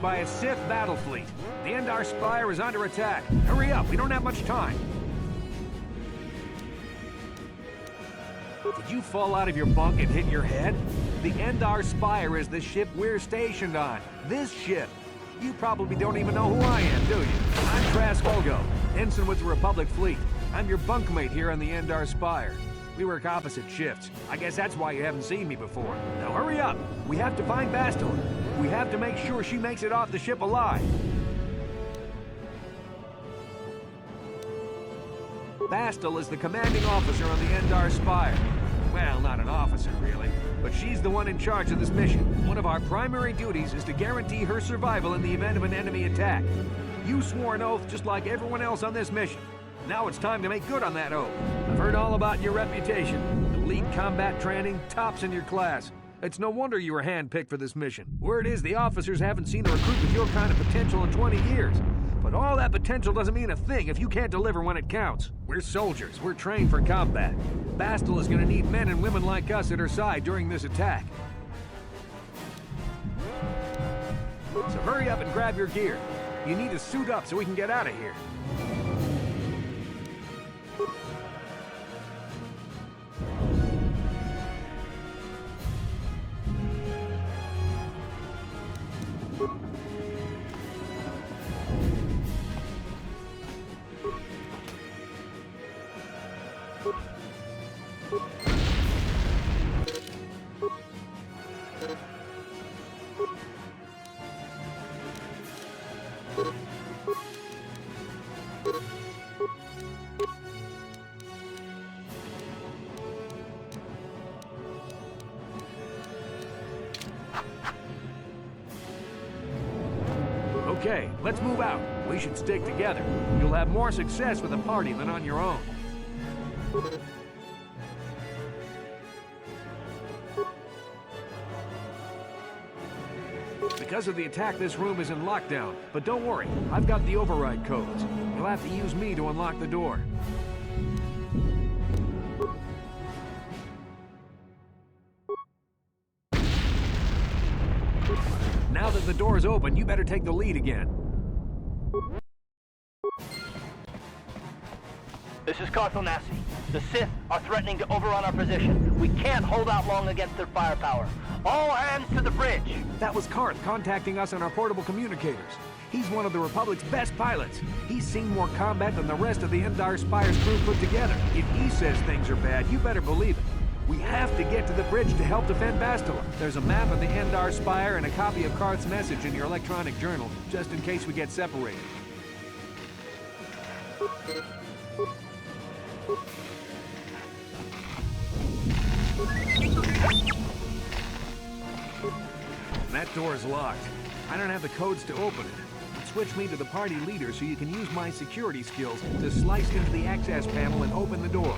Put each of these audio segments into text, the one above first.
by a Sith battle fleet. The Endar Spire is under attack. Hurry up, we don't have much time. Did you fall out of your bunk and hit your head? The Endar Spire is the ship we're stationed on. This ship. You probably don't even know who I am, do you? I'm Trask Olgo, ensign with the Republic Fleet. I'm your bunkmate here on the Endar Spire. We work opposite shifts. I guess that's why you haven't seen me before. Now hurry up! We have to find Bastila. We have to make sure she makes it off the ship alive. Bastila is the commanding officer on the Endar Spire. Well, not an officer, really, but she's the one in charge of this mission. One of our primary duties is to guarantee her survival in the event of an enemy attack. You swore an oath just like everyone else on this mission. Now it's time to make good on that oath. I've heard all about your reputation. Elite combat training, tops in your class. It's no wonder you were handpicked for this mission. Word is the officers haven't seen a recruit with your kind of potential in 20 years. But all that potential doesn't mean a thing if you can't deliver when it counts. We're soldiers. We're trained for combat. Bastila is going to need men and women like us at her side during this attack. So hurry up and grab your gear. You need to suit up so we can get out of here. Okay, let's move out. We should stick together. You'll have more success with a party than on your own. Because of the attack, this room is in lockdown. But don't worry, I've got the override codes. You'll have to use me to unlock the door. Now that the door is open, you better take the lead again. This is Carthel Nassi. The Sith are threatening to overrun our position. We can't hold out long against their firepower. All hands to the bridge! That was Karth contacting us on our portable communicators. He's one of the Republic's best pilots. He's seen more combat than the rest of the Endar Spire's crew put together. If he says things are bad, you better believe it. We have to get to the bridge to help defend Bastila. There's a map of the Endar Spire and a copy of Karth's message in your electronic journal, just in case we get separated. That door's locked. I don't have the codes to open it. But switch me to the party leader so you can use my security skills to slice into the access panel and open the door.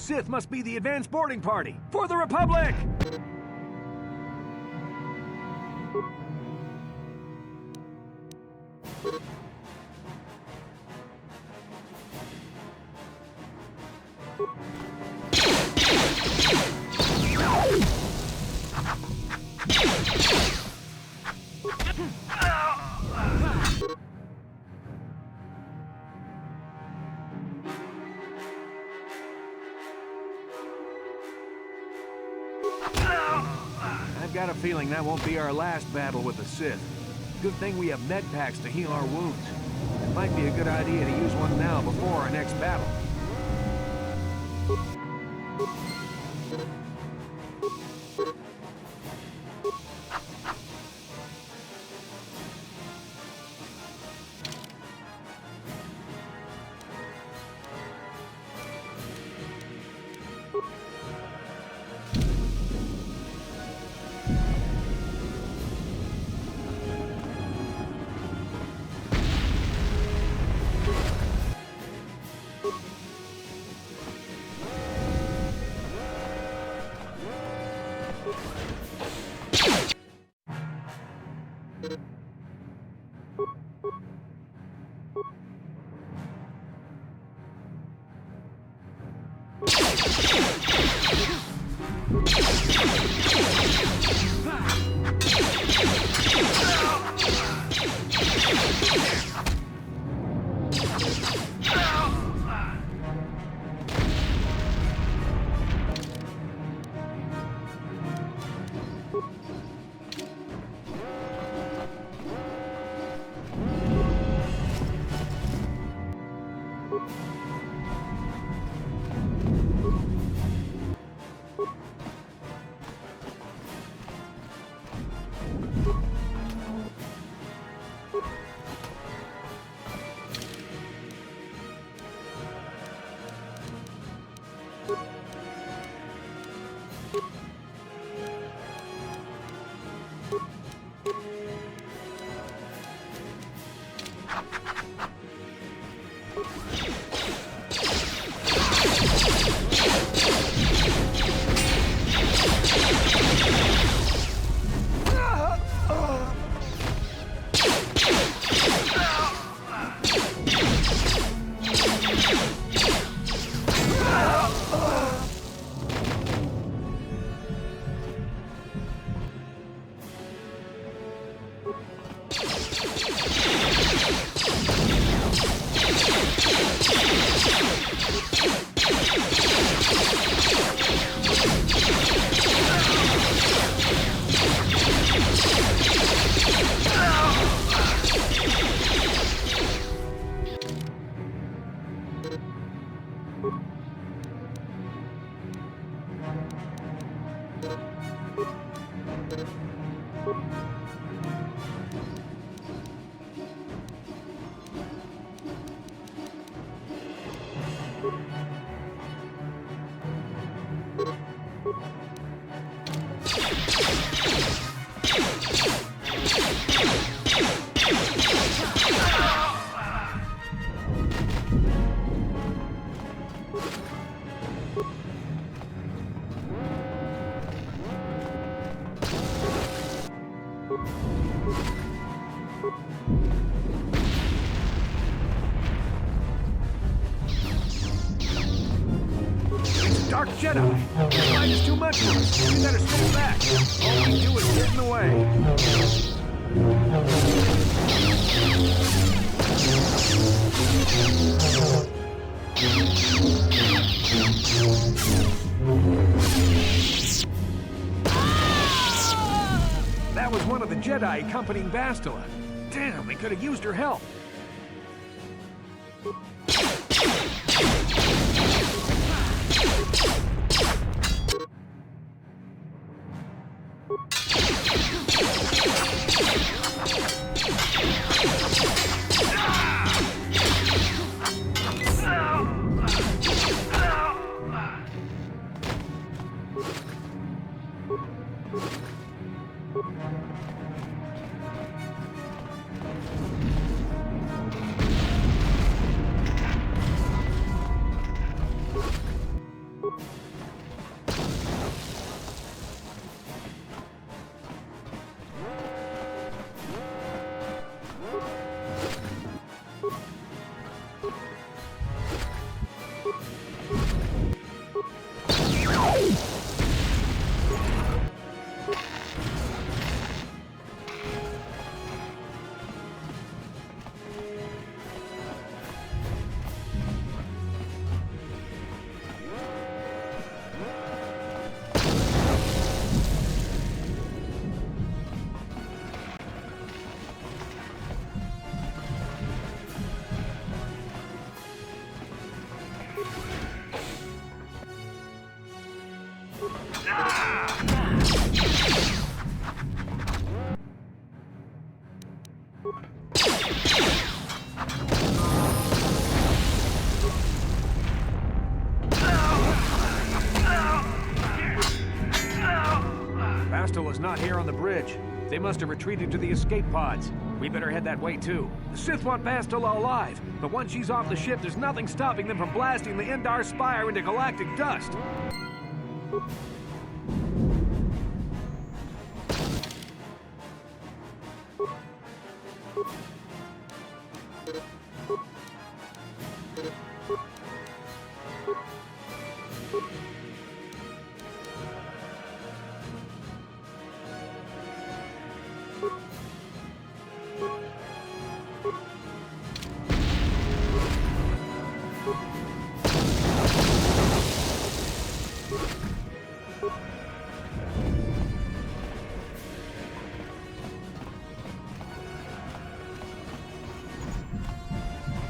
Sith must be the advanced boarding party for the Republic! I've got a feeling that won't be our last battle with the Sith. Good thing we have med packs to heal our wounds. It might be a good idea to use one now before our next battle. Dark Jedi! Your light is too much for us! We better stay back! All we do is get in the way! That was one of the Jedi accompanying Bastila. Damn, we could have used her help! Bastila's not here on the bridge. They must have retreated to the escape pods. We better head that way too. The Sith want Bastila alive, but once she's off the ship, there's nothing stopping them from blasting the Endar Spire into galactic dust.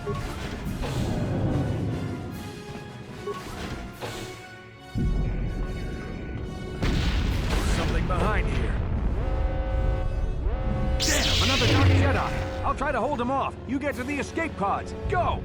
Something behind here. Damn, another Dark Jedi! I'll try to hold him off. You get to the escape pods. Go!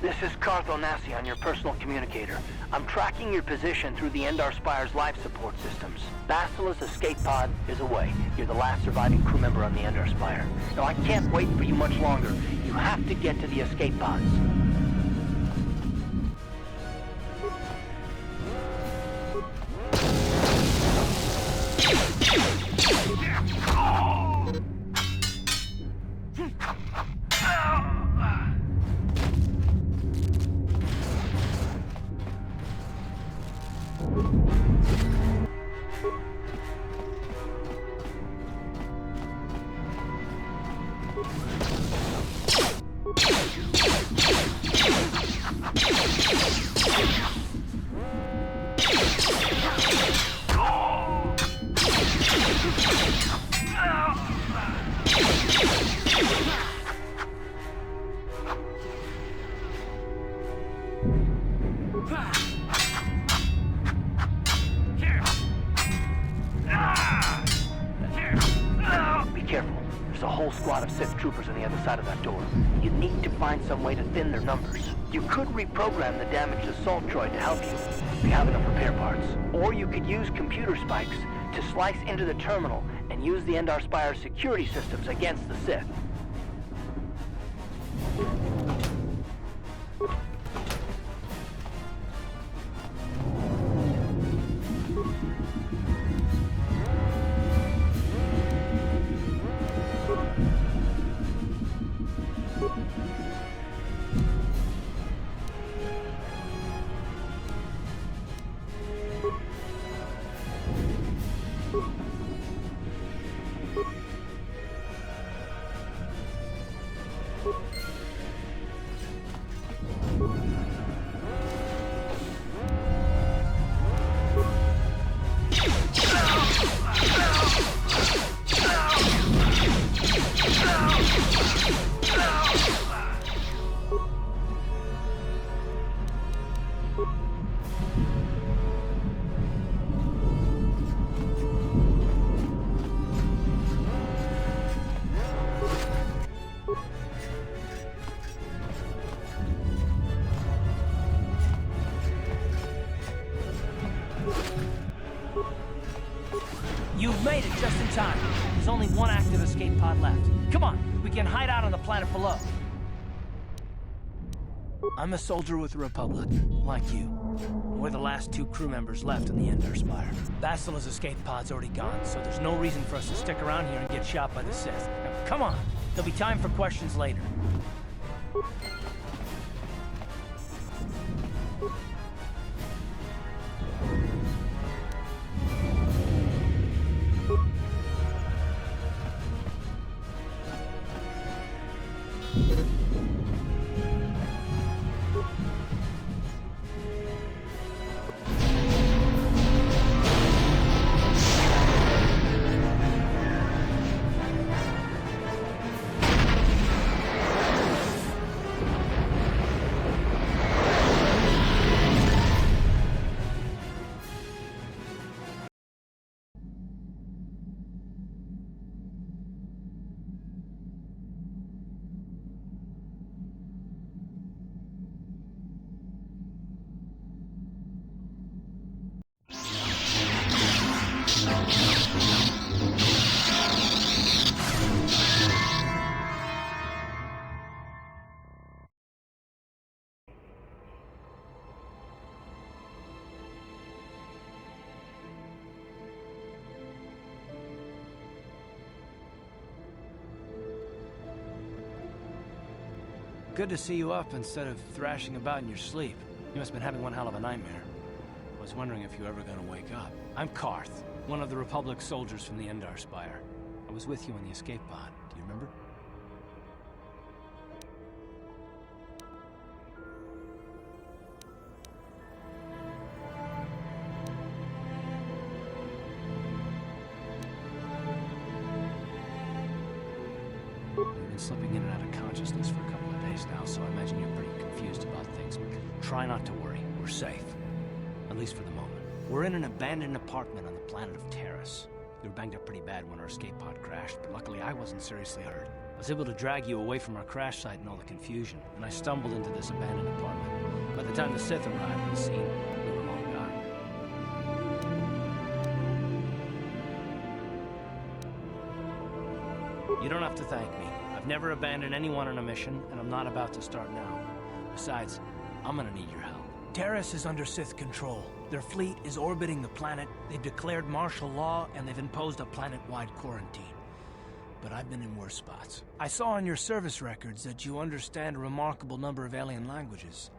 This is Cartho Nassi on your personal communicator. I'm tracking your position through the Endar Spire's life support systems. Bastila's escape pod is away. You're the last surviving crew member on the Endar Spire. Now, I can't wait for you much longer. You have to get to the escape pods. Be careful. There's a whole squad of Sith troopers on the other side of that door. You need to find some way to thin their numbers. You could reprogram the damaged assault droid to help you, if you have enough repair parts. Or you could use computer spikes to slice into the terminal and use the Endar Spire's security systems against the Sith. You've made it just in time. There's only one active escape pod left. Come on, we can hide out on the planet below. I'm a soldier with the Republic, like you. We're the last two crew members left on the Endar Spire. Bastila's escape pod's already gone, so there's no reason for us to stick around here and get shot by the Sith. Now, come on, there'll be time for questions later. Good to see you up instead of thrashing about in your sleep. You must have been having one hell of a nightmare. was wondering if you were ever gonna wake up. I'm Karth, one of the Republic soldiers from the Endar Spire. I was with you in the escape pod. Do you remember? You've been slipping in and out of consciousness for a couple of days now, so I imagine you're pretty confused about things. Try not to worry. We're safe. At least for the moment. We're in an abandoned apartment on the planet of Terrace. We were banged up pretty bad when our escape pod crashed, but luckily I wasn't seriously hurt. I was able to drag you away from our crash site and all the confusion, and I stumbled into this abandoned apartment. By the time the Sith arrived on the scene, we were long gone. You don't have to thank me. I've never abandoned anyone on a mission, and I'm not about to start now. Besides, I'm gonna need your help. Terrace is under Sith control. Their fleet is orbiting the planet, they've declared martial law, and they've imposed a planet-wide quarantine. But I've been in worse spots. I saw on your service records that you understand a remarkable number of alien languages.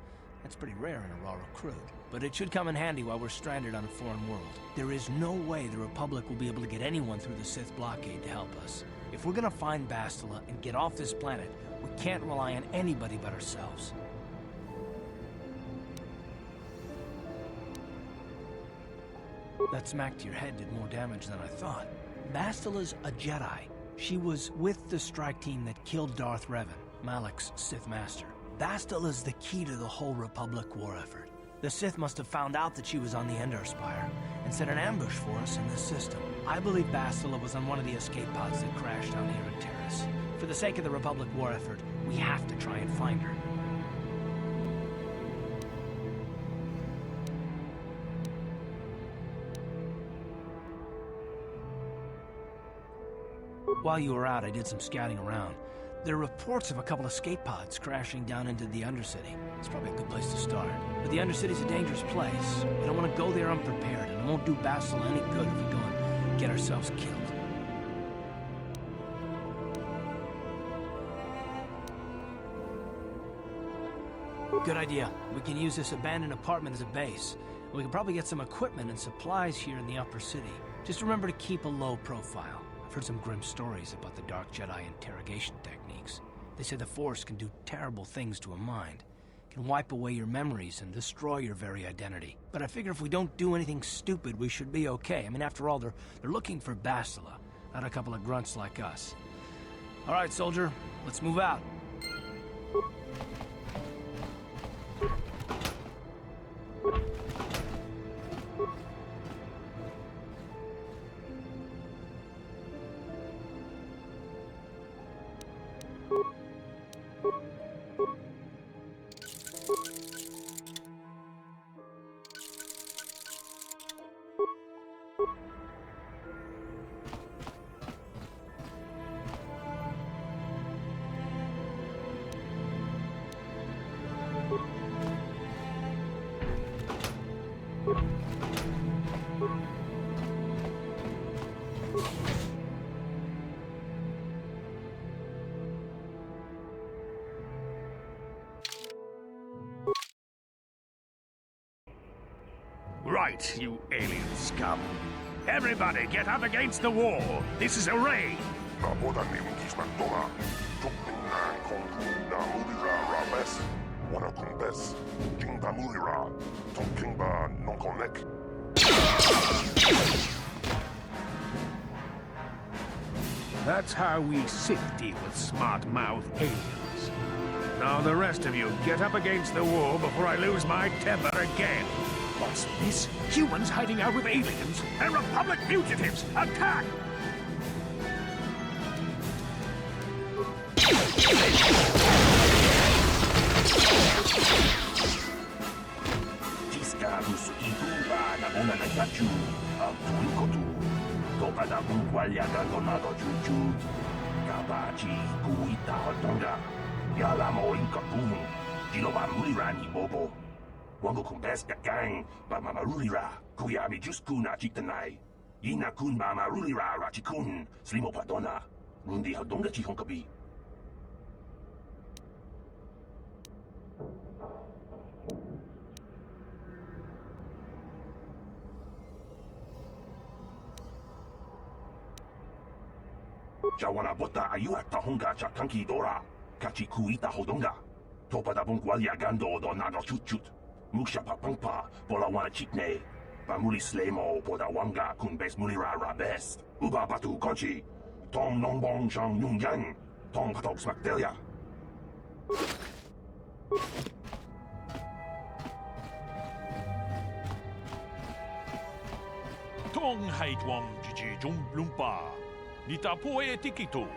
That's pretty rare in a raw recruit, but it should come in handy while we're stranded on a foreign world. There is no way the Republic will be able to get anyone through the Sith blockade to help us. If we're gonna find Bastila and get off this planet, we can't rely on anybody but ourselves. That smack to your head did more damage than I thought. Bastila's a Jedi. She was with the strike team that killed Darth Revan, Malak's Sith Master. Bastila's the key to the whole Republic war effort. The Sith must have found out that she was on the Endar Spire and set an ambush for us in this system. I believe Bastila was on one of the escape pods that crashed down here at Terrace. For the sake of the Republic war effort, we have to try and find her. While you were out, I did some scouting around. There are reports of a couple escape pods crashing down into the Undercity. It's probably a good place to start. But the Undercity's a dangerous place. We don't want to go there unprepared, and it won't do Bastila any good if we go and get ourselves killed. Good idea. We can use this abandoned apartment as a base. We can probably get some equipment and supplies here in the upper city. Just remember to keep a low profile. I've heard some grim stories about the Dark Jedi interrogation techniques. They say the Force can do terrible things to a mind. It can wipe away your memories and destroy your very identity. But I figure if we don't do anything stupid, we should be okay. I mean, after all, they're looking for Bastila, not a couple of grunts like us. All right, soldier, let's move out. Right, you alien scum. Everybody get up against the wall. This is a raid. That's how we Sith deal with smart-mouthed aliens. Now the rest of you get up against the wall before I lose my temper again. What's this? Humans hiding out with aliens and Republic fugitives! Attack! Discarus itumba na una na yachu, abtuikotu, topa na mungwalya gandonado juju, kabachi kuita hotonga, yalamo inkapum, ginoba mulirani bobo. Wango kumbeska gang, ba mamarulira, kuyami juskuna chitanai. Ina kun ba marulira rachikun, slimo padona. Rundi hadonga chihonkabi. Jawana bota ayuata honga cha tanki dora. Kachi kuita hodonga. Topa da bongwalia gando do nado chut. Musha papangpa bola wana chikne. Pamuli slemo poda wanga kun bes mulira rabes. Uba batu konchi. Tong nongbong shang yung yang. Tong patok smakdelia. Tong haitwam jiji jum lumpa. Nita poe tikito.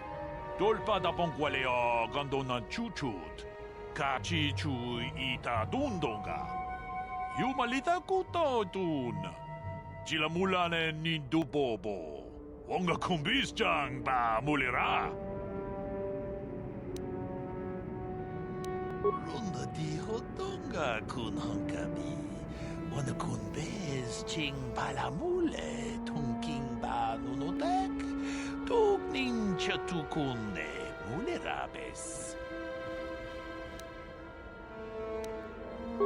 Dolpa da bongwalea gando na chuchut. Kachi chu ita dundonga. Yumalita kuto tun. Jilamulane nindu bobo. Wonga kumbis chang ba mulira. Ronda di hodonga kun hankabi. Wana kun bez ching balamule tongking ba nunotek. Tuk ninja tukunne mulerabes.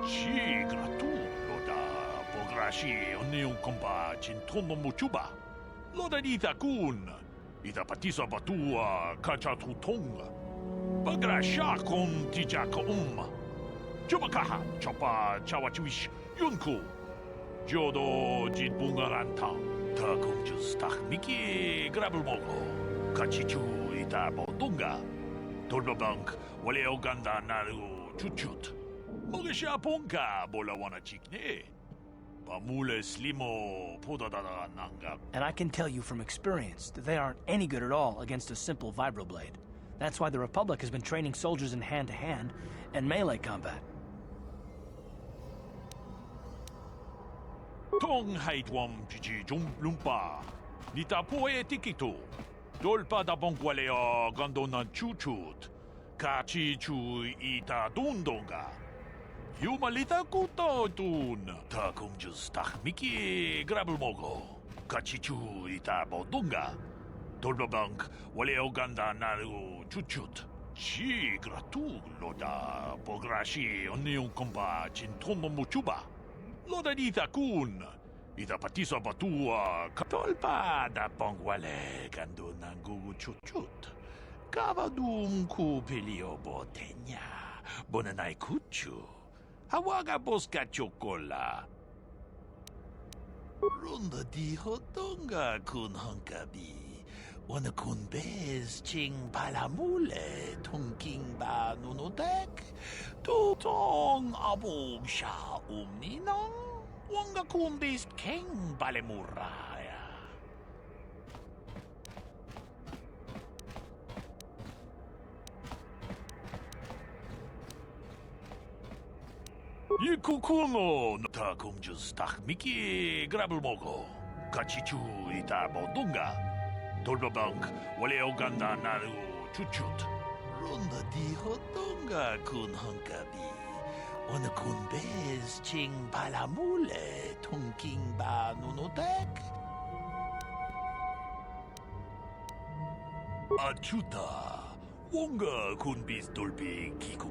Chi gratulo da pograshi oneun komba chintono muchuba. Loda dita kun. Ita patisa batua kacha tutonga. Pagrasha kon tijaka Chubakaha chapa chawachuish yunku. Jodo jit bungaranta. Ta kumjus miki grabul mogo. Kachichu ita bodunga. Tolbabank wale oganda naru chuchut. Mogesha ponka bola wana chikne. Pamule slimo podadada nanga. And I can tell you from experience that they aren't any good at all against a simple vibroblade. That's why the Republic has been training soldiers in hand-to-hand and melee combat. Tong haitwam jiji jum lumpa. Nita poe tikito. Dolpa da bongwalea gando na chuchut. Kachi chu ita dundonga. Yumalita kuto tun. Ta kumjus miki grabul mogo. Kachi chu ita bodunga. Dolbabank wale oganda naru chuchut. Chi gratulo da pograshi oneun komba chintono muchuba. Loda dita kun. Ita patisa batua. Tolpa da pongwale gando nangu chuchut. Kavadum kupilio botenya. Bonanai kuchu. Hawaga boska chokola. Ronda di hodonga kun hankabi. Wana kun bez ching palamule tongking ba nunodek. Tutong abog sha umninang. Wanga kun bez keng balemuraya. Yikukuno ta kumjus miki grabul mogo. Kachichu ita bodunga. Dolbabank wale oganda naru chuchut. Ronda di hodonga kun hankabi. Wana kun bez ching palamule tongking ba nunodek. Achuta. Wonga kun bis dolbi kiku.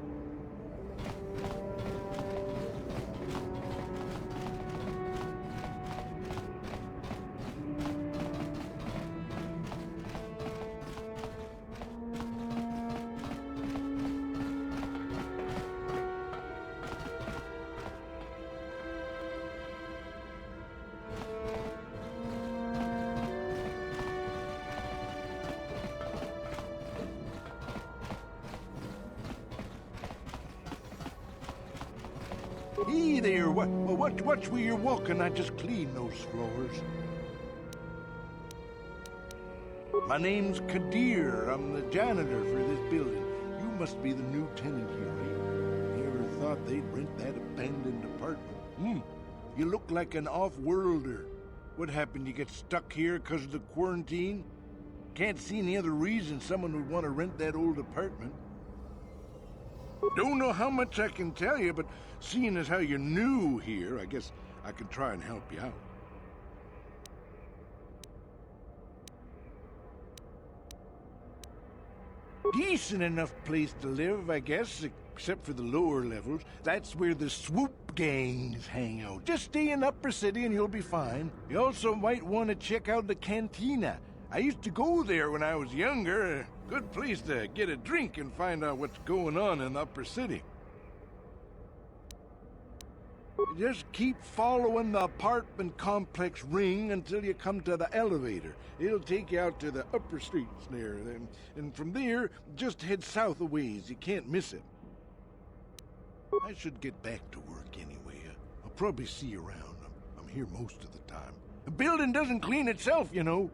Hey there, watch where you're walking. I just cleaned those floors. My name's Kadir. I'm the janitor for this building. You must be the new tenant here, eh? Never thought they'd rent that abandoned apartment. You look like an off-worlder. What happened? You get stuck here because of the quarantine? Can't see any other reason someone would want to rent that old apartment. Don't know how much I can tell you, but seeing as how you're new here, I guess I can try and help you out. Decent enough place to live, I guess, except for the lower levels. That's where the swoop gangs hang out. Just stay in Upper City and you'll be fine. You also might want to check out the cantina. I used to go there when I was younger. A good place to get a drink and find out what's going on in the upper city. Just keep following the apartment complex ring until you come to the elevator. It'll take you out to the upper streets there. And from there, just head south a ways. You can't miss it. I should get back to work anyway. I'll probably see you around. I'm here most of the time. The building doesn't clean itself, you know.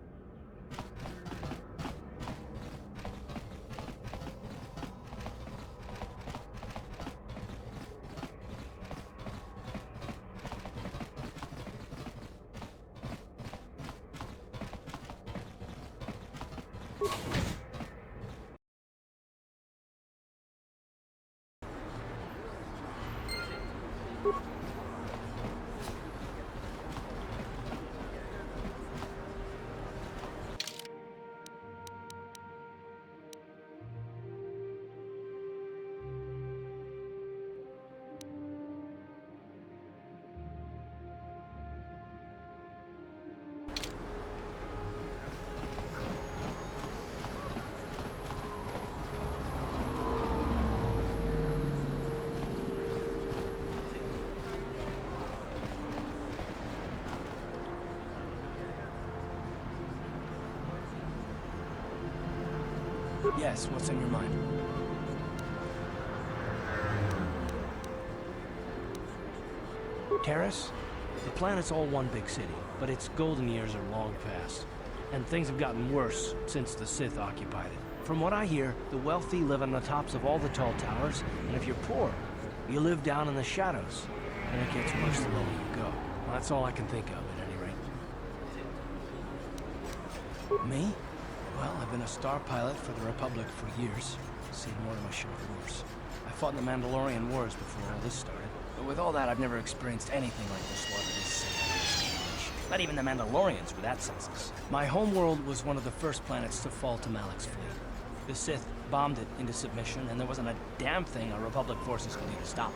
Yes, what's on your mind? Terrace? The planet's all one big city, but its golden years are long past. And things have gotten worse since the Sith occupied it. From what I hear, the wealthy live on the tops of all the tall towers, and if you're poor, you live down in the shadows. And it gets worse the lower you go. Well, that's all I can think of, at any rate. Me? Well, I've been a star pilot for the Republic for years. Seen more of my share of wars. I fought in the Mandalorian Wars before all this started. But with all that, I've never experienced anything like the slaughter this city. Not even the Mandalorians were that senseless. My homeworld was one of the first planets to fall to Malak's fleet. The Sith bombed it into submission, and there wasn't a damn thing our Republic forces could do to stop it.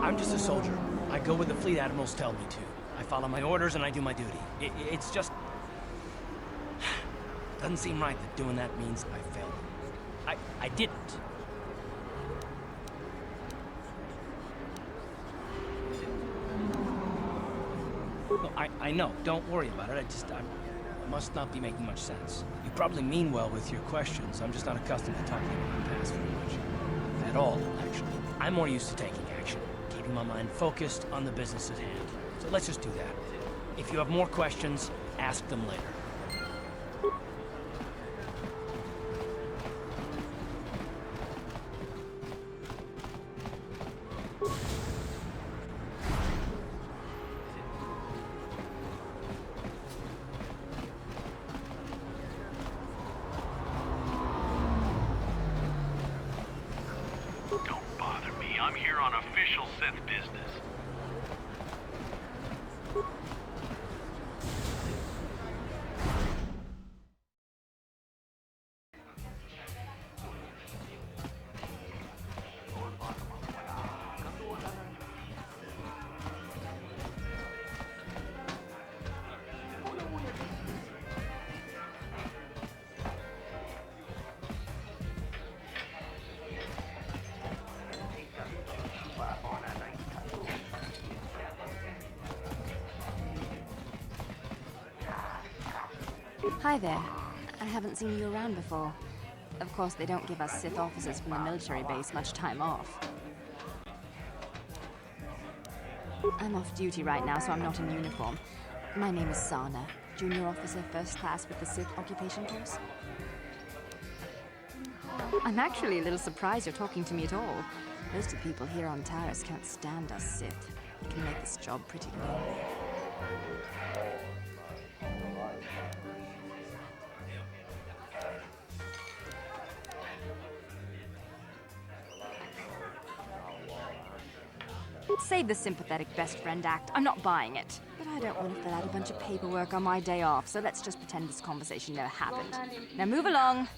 I'm just a soldier. I go where the fleet admirals tell me to. I follow my orders and I do my duty. It's just... doesn't seem right that doing that means I failed. I didn't. No, I know. Don't worry about it. I must not be making much sense. You probably mean well with your questions. I'm just not accustomed to talking about my past very much. At all, actually. I'm more used to taking action. Keeping my mind focused on the business at hand. So let's just do that. If you have more questions, ask them later. Don't bother me. I'm here on official Sith business. Hi there. I haven't seen you around before. Of course, they don't give us Sith officers from the military base much time off. I'm off duty right now, so I'm not in uniform. My name is Sana, junior officer, first class with the Sith occupation course. I'm actually a little surprised you're talking to me at all. Most of the people here on Taris can't stand us Sith. It can make this job pretty lonely. Save the sympathetic best friend act. I'm not buying it. But I don't want to fill out a bunch of paperwork on my day off, so let's just pretend this conversation never happened. Now move along.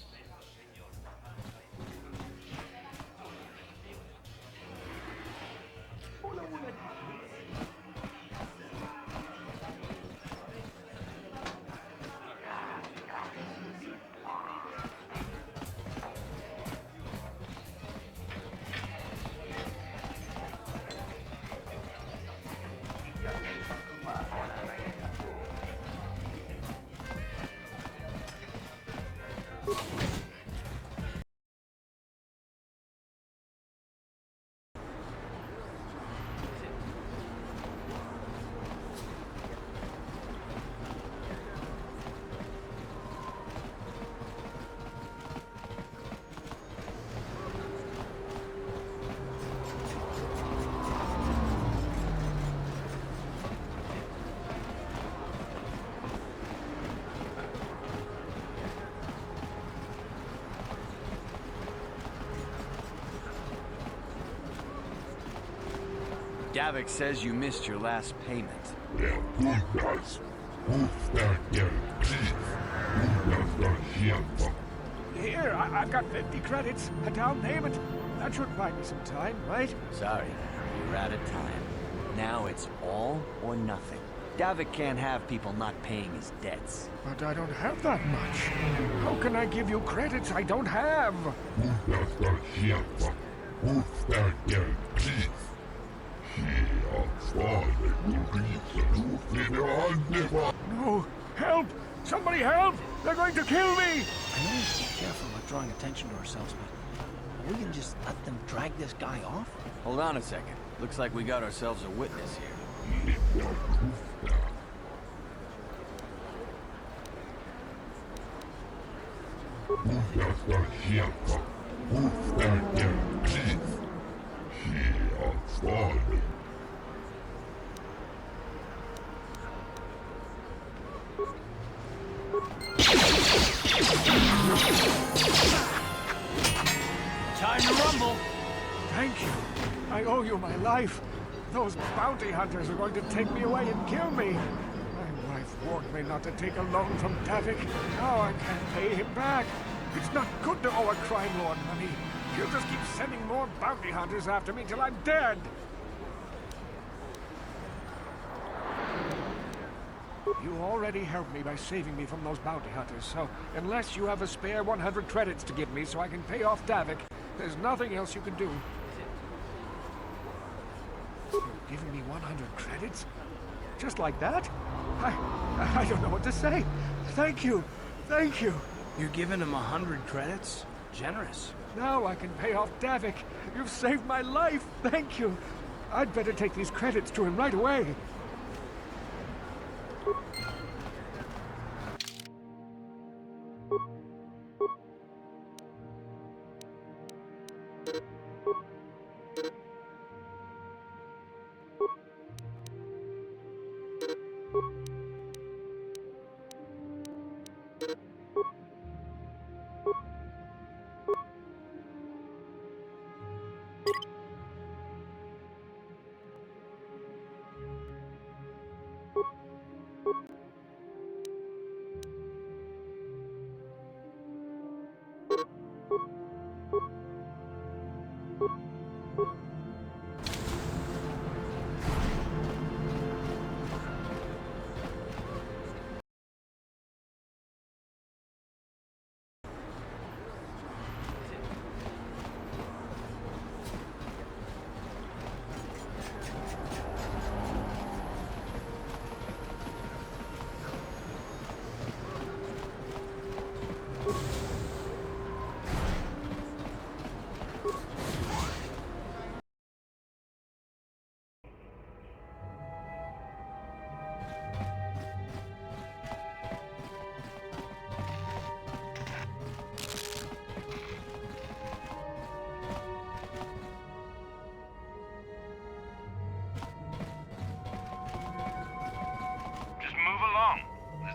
Davik says you missed your last payment. Der Gundas. Ruf der Krieg. Gundas Schirfer. Here, I've got 50 credits, a down payment. That should buy me some time, right? Sorry, you're out of time. Now it's all or nothing. Davik can't have people not paying his debts. But I don't have that much. How can I give you credits I don't have? Gundas Schirfer. Ruf der Krieg. No! Help! Somebody help! They're going to kill me! I know we should be careful about drawing attention to ourselves, but are we gonna just let them drag this guy off? Hold on a second. Looks like we got ourselves a witness here. Time to rumble! Thank you. I owe you my life. Those bounty hunters are going to take me away and kill me. My wife warned me not to take a loan from Davik. Now I can't pay him back. It's not good to owe a crime lord money. He'll just keep sending more bounty hunters after me till I'm dead. You already helped me by saving me from those bounty hunters, so unless you have a spare 100 credits to give me so I can pay off Davik, there's nothing else you can do. You're giving me 100 credits? Just like that? I don't know what to say. Thank you. Thank you. You're giving him 100 credits? Generous. Now I can pay off Davik. You've saved my life. Thank you. I'd better take these credits to him right away.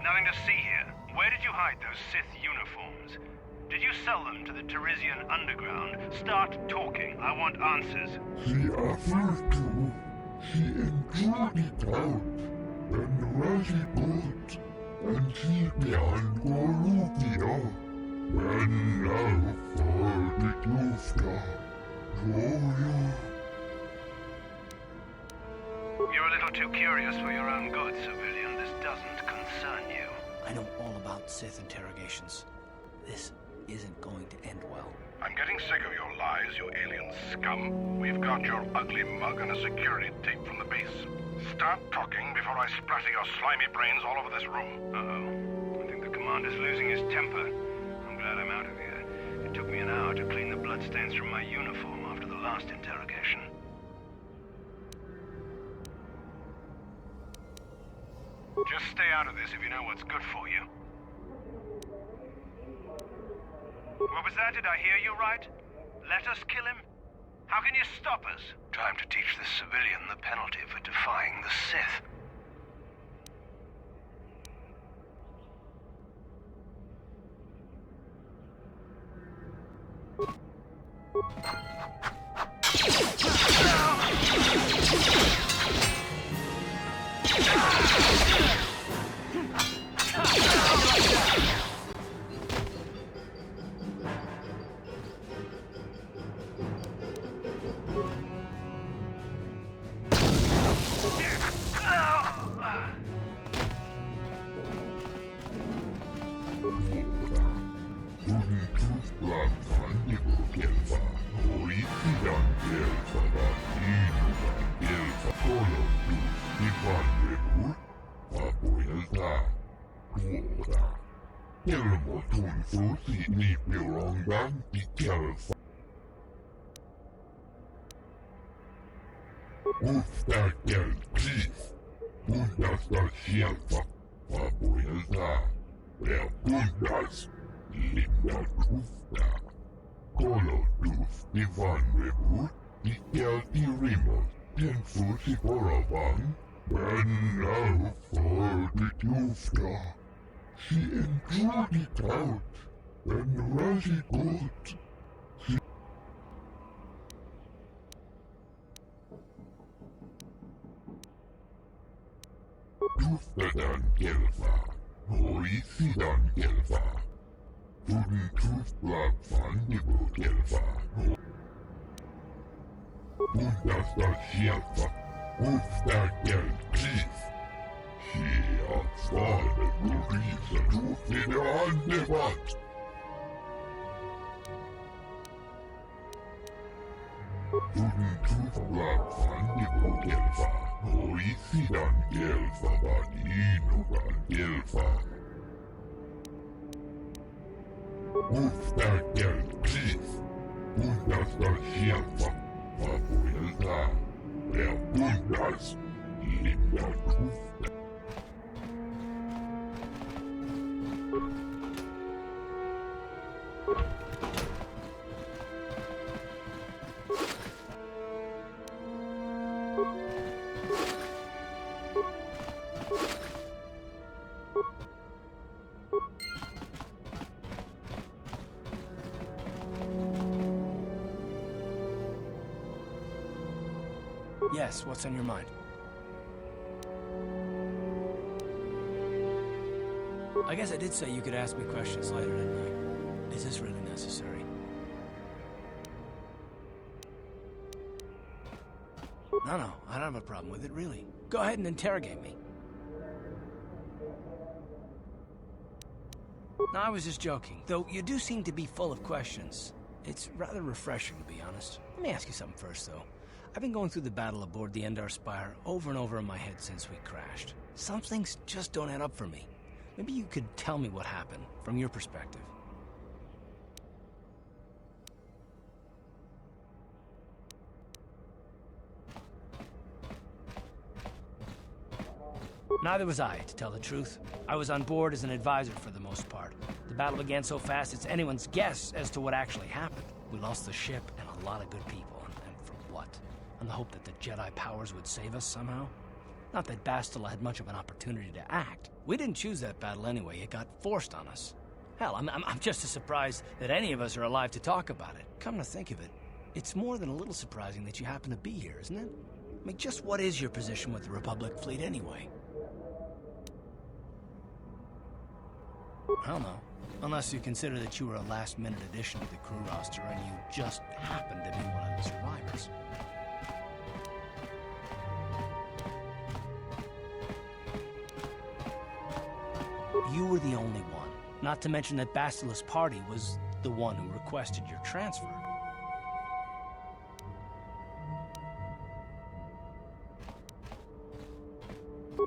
Nothing to see here. Where did you hide those Sith uniforms? Did you sell them to the Teresian underground? Start talking. I want answers. She offered to. She enjoyed it out. And Rashi good. And she began Gorlukia. When now for the Klufta. Gloria. You're a little too curious for your own good, civilian. This doesn't concern you. I know all about Sith interrogations. This isn't going to end well. I'm getting sick of your lies, you alien scum. We've got your ugly mug and a security tape from the base. Start talking before I splatter your slimy brains all over this room. Uh-oh. I think the commander's losing his temper. I'm glad I'm out of here. It took me an hour to clean the bloodstains from my uniform after the last interrogation. Just stay out of this if you know what's good for you. What was that? Did I hear you right? Let us kill him? How can you stop us? Time to teach this civilian the penalty for defying the Sith. Yes, what's on your mind? I guess I did say you could ask me questions later, didn't I? Is this really necessary? No, I don't have a problem with it, really. Go ahead and interrogate me. No, I was just joking. Though you do seem to be full of questions. It's rather refreshing, to be honest. Let me ask you something first, though. I've been going through the battle aboard the Endar Spire over and over in my head since we crashed. Some things just don't add up for me. Maybe you could tell me what happened, from your perspective. Neither was I, to tell the truth. I was on board as an advisor for the most part. The battle began so fast it's anyone's guess as to what actually happened. We lost the ship and a lot of good people, and for what? On the hope that the Jedi powers would save us somehow? Not that Bastila had much of an opportunity to act. We didn't choose that battle anyway, it got forced on us. Hell, I'm just as surprised that any of us are alive to talk about it. Come to think of it, it's more than a little surprising that you happen to be here, isn't it? I mean, just what is your position with the Republic fleet anyway? I don't know. Unless you consider that you were a last-minute addition to the crew roster and you just happened to be one of the survivors. You were the only one. Not to mention that Bastila's party was the one who requested your transfer.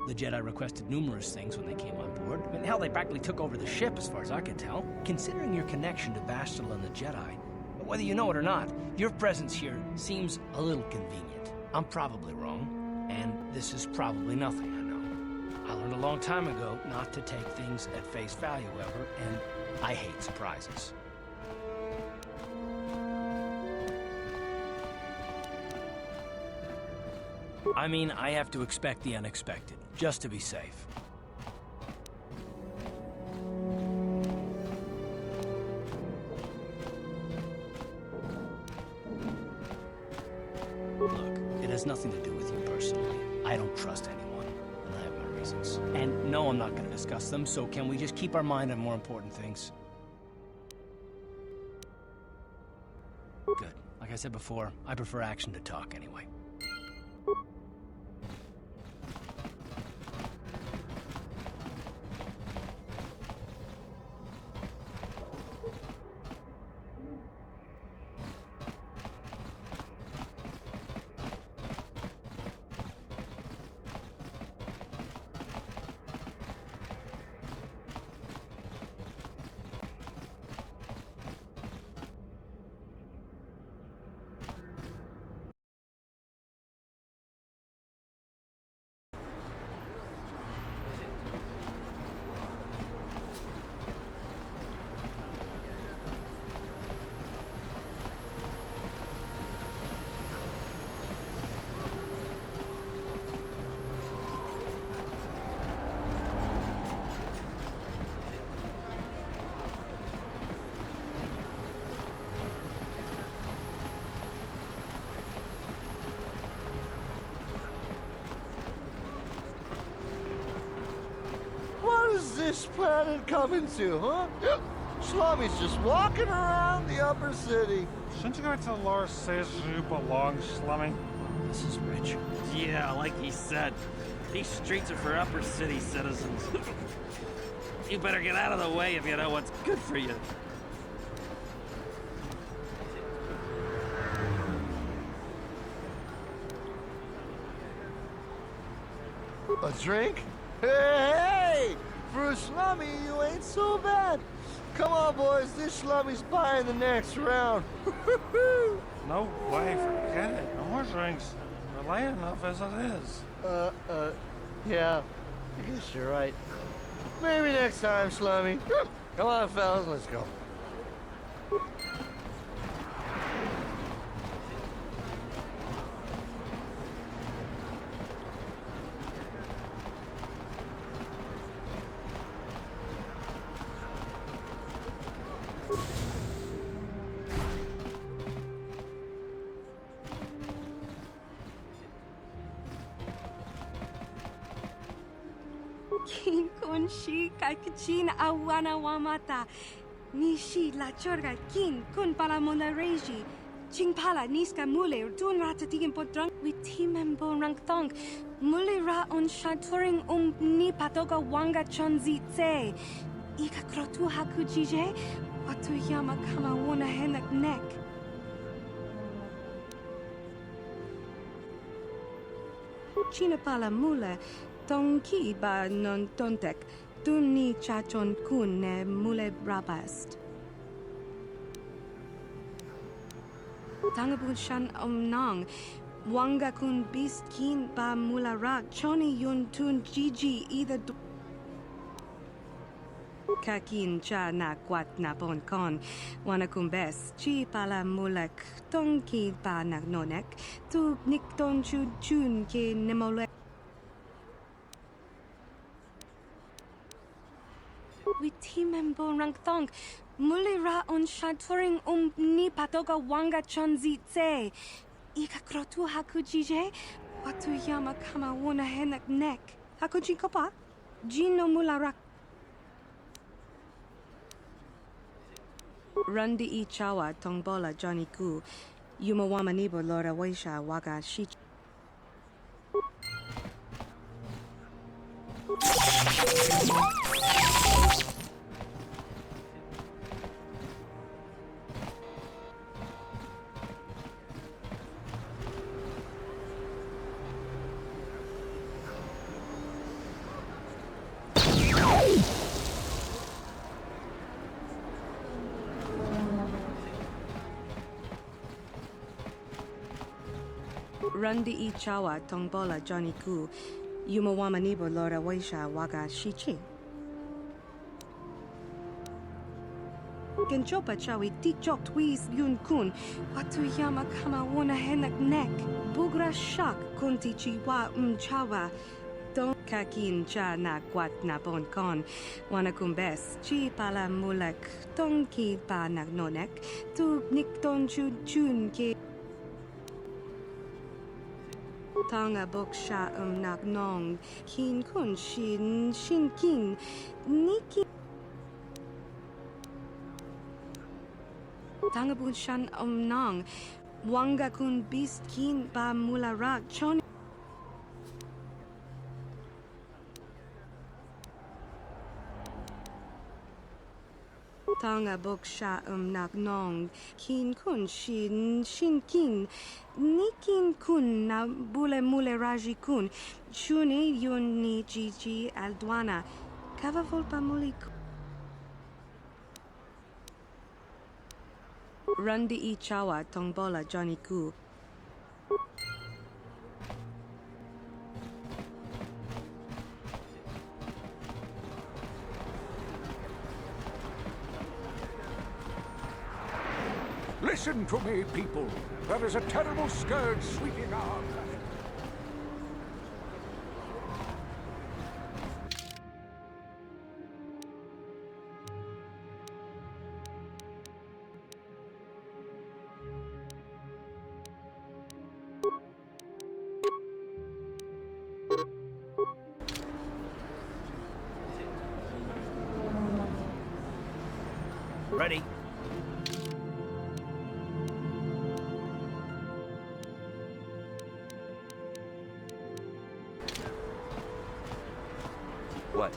The Jedi requested numerous things when they came on board. I mean, hell, they practically took over the ship as far as I could tell. Considering your connection to Bastila and the Jedi, whether you know it or not, your presence here seems a little convenient. I'm probably wrong, and this is probably nothing, I know. I learned a long time ago not to take things at face value ever, and I hate surprises. I mean, I have to expect the unexpected, just to be safe. Look, it has has nothing to do with you personally. I don't trust anyone, and I have my reasons. And no, I'm not gonna discuss them, so can we just keep our mind on more important things? Good. Like I said before, I prefer action to talk anyway. What is this planet coming to, huh? Slummy's just walking around the upper city. Shouldn't you go to Lord says you belong, Slummy? This is rich. Yeah, like he said, these streets are for upper city citizens. You better get out of the way if you know what's good for you. A drink? Hey! For a slummy, you ain't so bad. Come on, boys. This slummy's buying the next round. No way, forget it. No more drinks. We're late enough as it is. Yeah. I guess you're right. Maybe next time, slummy. Come on, fellas, let's go. King Kunshi Kakachin Awana Wamata Nishi La Chorga Kin Kun Palamona Reji Chingpala Niska Mule Tun Ratatikin Potrang with Timembo Rangthong Mule Ra on Shaturing Ni Patoga Wanga Chonzi Tse Ika Krotu Hakujije Watu Yama Kama Wona Henak Neck Chinapala Mule Tonki ba non tontek, tunni chachon kun ne mule brabast. Tangabun shan omnang, wanga kun bist kin ba mula rak, choni yun tun gigi either Kakin cha na kwat na pon kon, wana kumbes, chi pala mulek, tonki ba na nonek, tu nik ton chun ke nemole. With Timembo Rangthong, Mulira on Shaturing ni Patoga Wanga Chonzi Tse. Ika Krotu Hakujije, Watu Yama Kama Wona Henak Neck. Hakuji Kopa? Jino Mularak. Rundi Ichawa Tongbola Johnny Ku. Yumawama Nibo Lora Waisha Waga Shi. Rundi Ichawa Tongbola Johnny Ku. Yumawama Nibo Lora Waisha Waga Shichi. Genchopa Chawi Tikjok Twiz Yun Kun. Watu Yama Kama Wona Henak Neck. Bugra Shak Kunti Chiwa Chawa. Don Kakin Cha na Kwat na Bon Kon. Wana Kumbes. Chi Pala Mulek. Tonki Ba na Nonek. Tu Nik Don Chun Ke. Tanga boksha nak nong. Kin kun shin kin. Niki. Tanga bun shan nong. Wanga kun beast kin ba mula rak chon. Tanga boksha nak nong. Kin kun shin kin. Nikin kun na bule mule raji kun. Chuni yun ni Gigi Aldwana. Kava volpa muli kun. Rundi I chawa tongbola Johnny Ku. Listen to me, people. There is a terrible scourge sweeping our planet. Ready? What?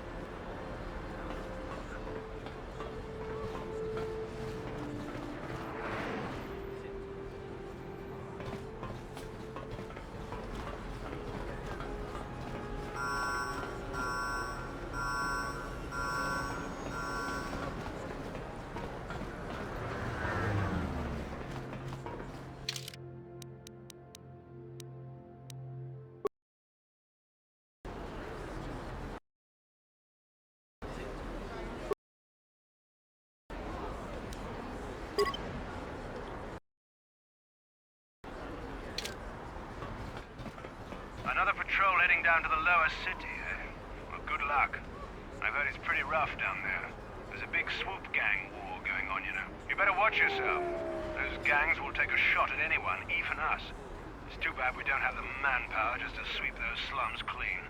Another patrol heading down to the lower city, eh? Well, good luck. I've heard it's pretty rough down there. There's a big swoop gang war going on, you know. You better watch yourself. Those gangs will take a shot at anyone, even us. It's too bad we don't have the manpower just to sweep those slums clean.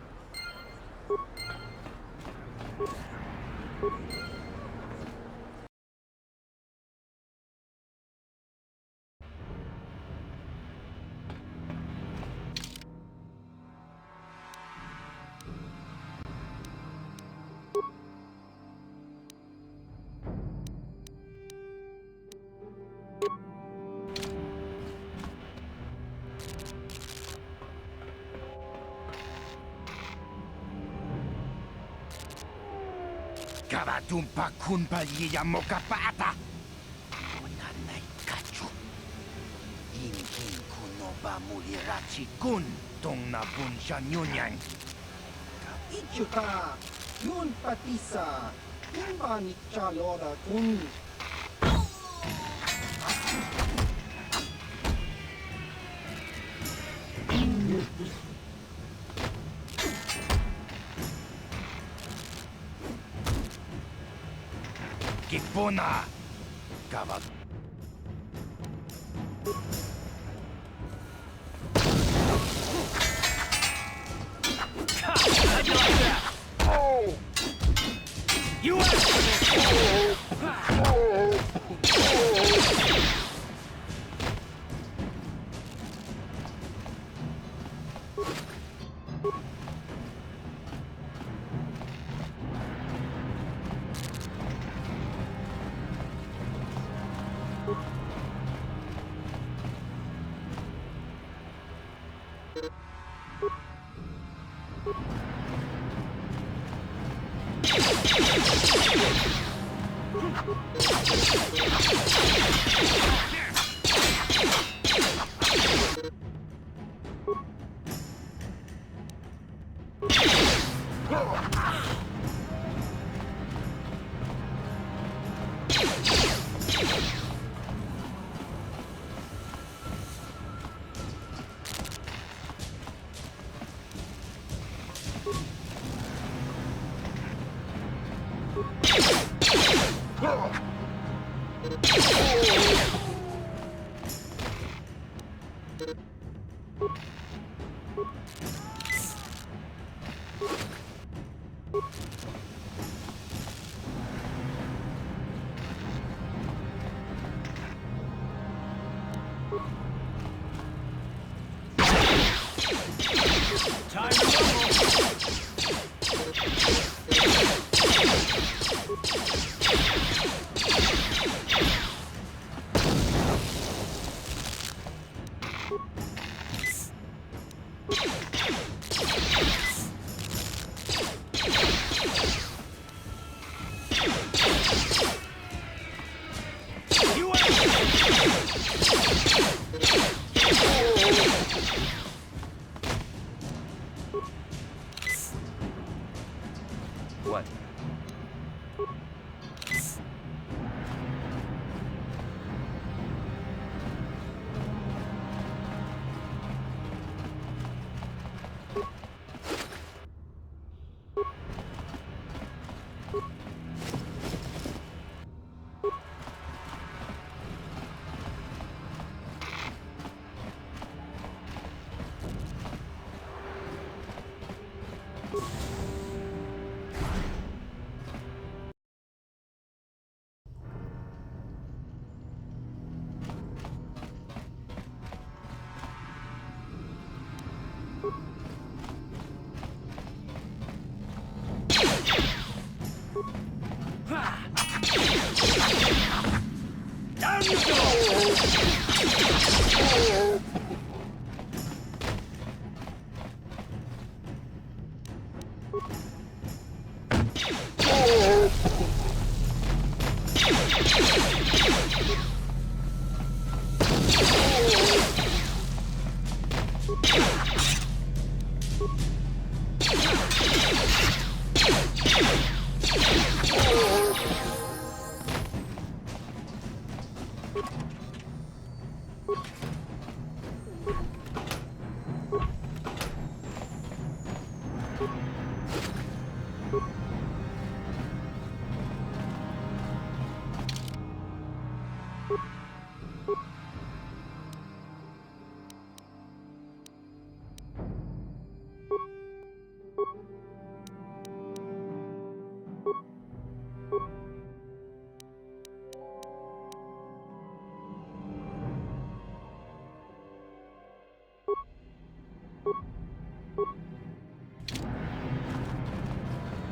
Kavatumpa kunpa liya mokapata. Unanay kachu. Yinkin kuno ba mulirachi kun tong na bunsha nyunyang. Ichuka, yun patisa, kumba ni chalora kun. Kipona. Kavat. How'd you like that? Oh! You asked for this! Time to rumble. What? Down you go!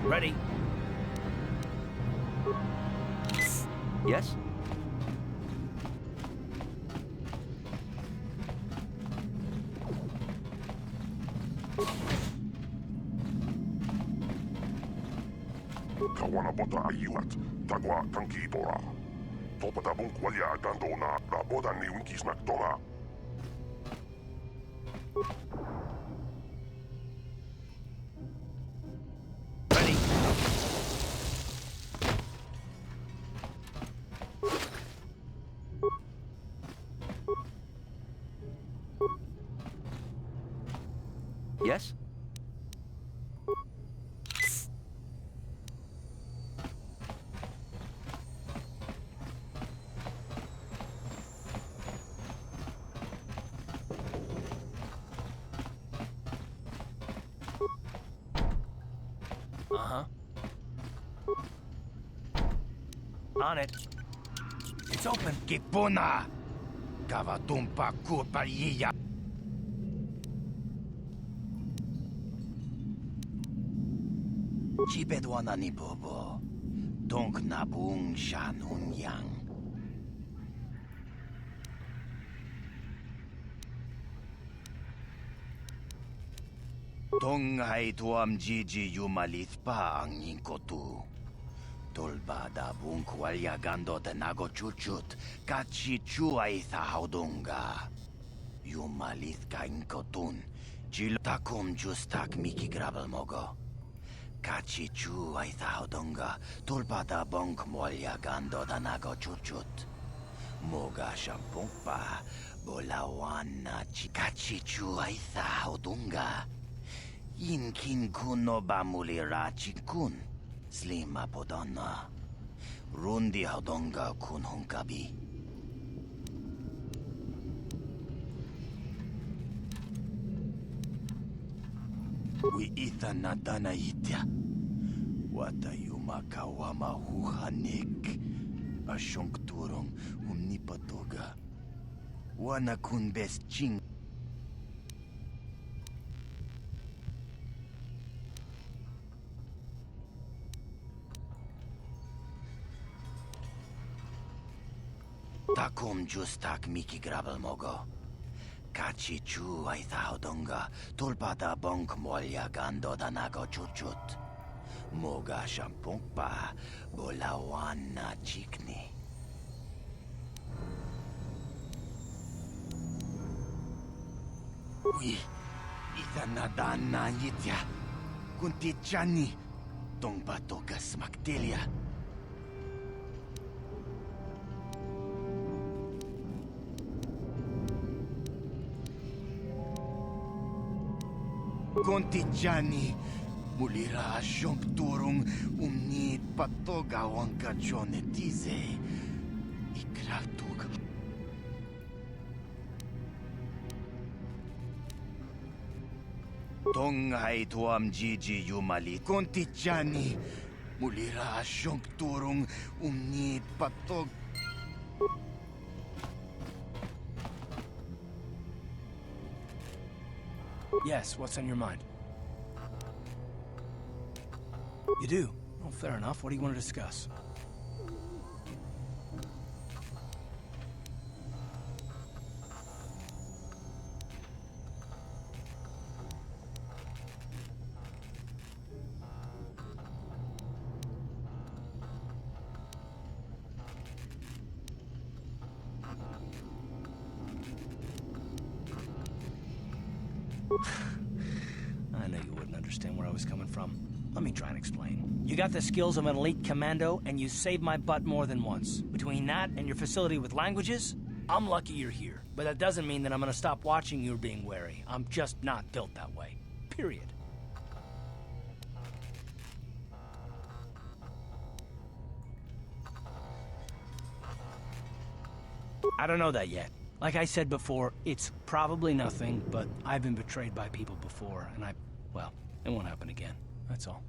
Ready? Yes? Kawana bota ayuat, tagwa tanki bora. Topa da bunk walya gandona, la boda ni unkis nakdona. Yes? Uh-huh. On it. It's open. Kipuna! Kavatumpa kurpaliya! Chibedwana ni bobo. Donk nabung shanun yang. Tong hai tuam jiji yumalith pa ang inkotu. Tolba da bunk walya gando de nago chuchut. Kachi chu ay thaudunga. Yumalith ka inkotun. Jil takum justak miki grabel mogo. Kachi chu ay thaudunga. Tolba da bunk walya gando da nago chuchut. Moga shampung pa. Bolawan na kachi chu ay thaudunga. Inkin kuno bamulira chikun. Slima podonna. Rundi haudonga kun hunkabi. Wi ita nadana itya. Wata yumakawama huhanik. Ashonk turong umnipatoga. Wana kun bes ching. Takom justak miki grabel mogo. Kachi chu ay thaodonga. Tulpada bonk molya gando danago chuchut. Moga shampongpa bolawan na chikni. Ui, itanadan na yitya. Kunti chani. Tongpa tokas maktelia. Contigiani, mulira asyong turong umni patogawang kajonetize. Ikratug. Tongay tuam Gigi yumali. Contigiani, mulira asyong turong umni patog. Yes, what's on your mind? You do? Well, fair enough. What do you want to discuss? I know you wouldn't understand where I was coming from. Let me try and explain. You got the skills of an elite commando, and you saved my butt more than once. Between that and your facility with languages, I'm lucky you're here. But that doesn't mean that I'm gonna stop watching you or being wary. I'm just not built that way. Period. I don't know that yet. Like I said before, it's probably nothing, but I've been betrayed by people before, and well, it won't happen again. That's all.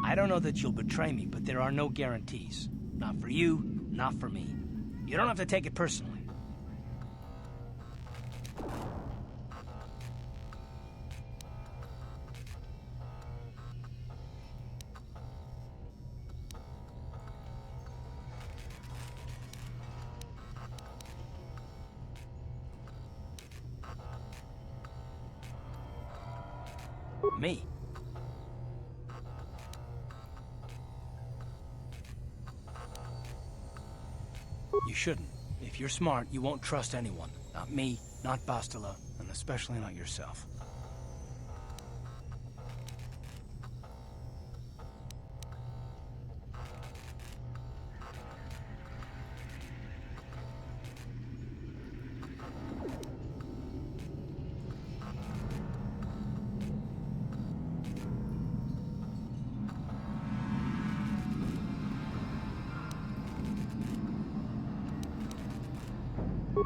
I don't know that you'll betray me, but there are no guarantees. Not for you, not for me. You don't have to take it personally. Me? You shouldn't. If you're smart, you won't trust anyone. Not me, not Bastila, and especially not yourself.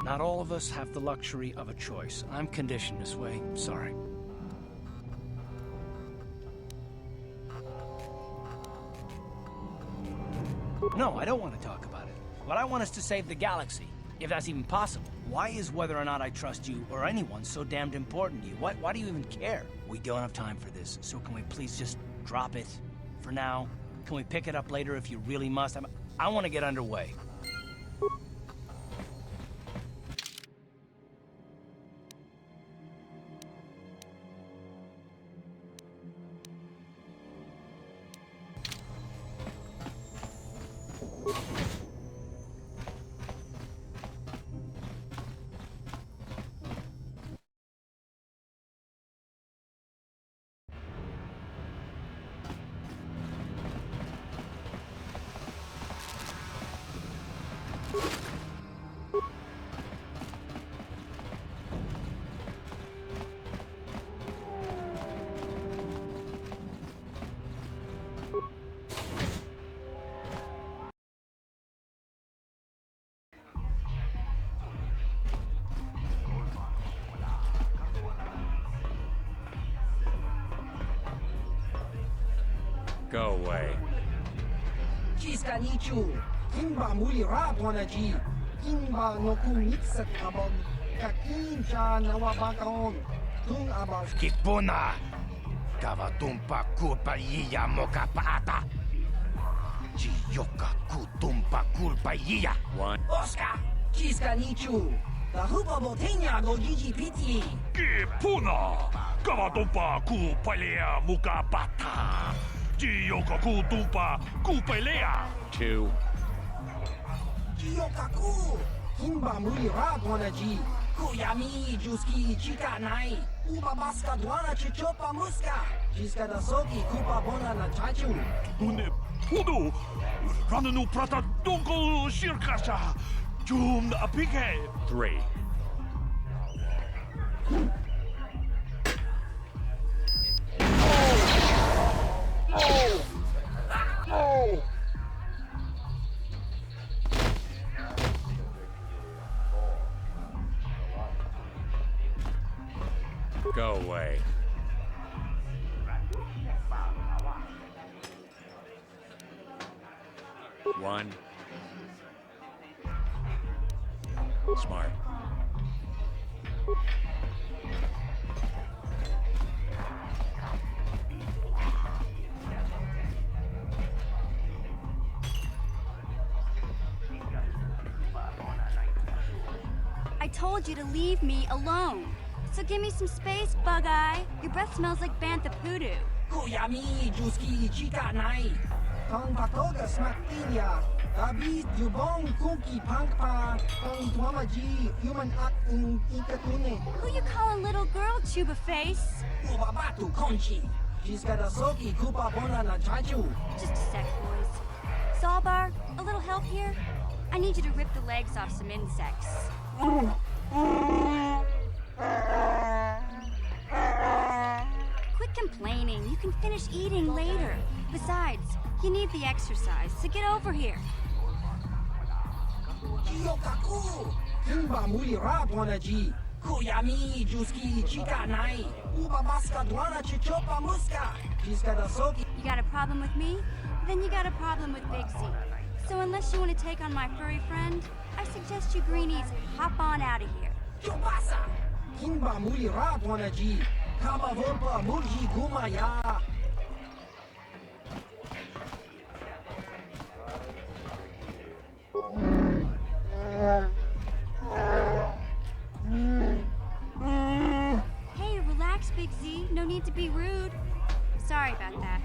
Not all of us have the luxury of a choice. I'm conditioned this way. Sorry. No, I don't want to talk about it. What I want is to save the galaxy, if that's even possible. Why is whether or not I trust you or anyone so damned important to you? Why do you even care? We don't have time for this, so can we please just drop it for now? Can we pick it up later if you really must? I want to get underway. Go away. Jiska nichu, kimba muli radwanaji, kimba noku mixat abon, kakin cha nawabakaon, tung abas. Kipuna! Kavatumpa kulpa yiya moka paata! Chiyoka kutumpa kulpa yiya! One. Oscar, jiska nichu, the hupa botenya go gigi piti. Kipuna! Kavatumpa kupalea muka bata! Chiyoka kutumpa kupalea! 2. Kiyokaku, kimba muli radwanaji, kuyami juski chika nai, uba baska dwana chichopa muska, jiska da soki kupa bona na chachu. Une pudu! Rananu prata dungol shirkasha! Jum apike! 3. Go away. One. Smart. I told you to leave me alone. So give me some space, Bug-Eye. Your breath smells like Bantha Poodoo. Kuyami juski chika nai, tong patoga smaktinya, David yubong kuki pangpa, tong tuamaji human ak ikatune. Who you call a little girl, Chuba Face? Ubabatu konchi, jiska da soki kupa bona na chachu. Just a sec, boys. Zalbar, a little help here? I need you to rip the legs off some insects. Quit complaining. You can finish eating later. Besides, you need the exercise, so get over here. Kiyokaku, kimba muli radwanaji, kuyami juski chika nai, uba baska dwana chichopa muska, jiska da soki. You got a problem with me? Then you got a problem with Big Z. So unless you want to take on my furry friend, I suggest you greenies hop on out of here. Chupasa, kimba muli radwanaji, kaba volpa mulji gumaya. Hey, relax, Big Z. No need to be rude. Sorry about that.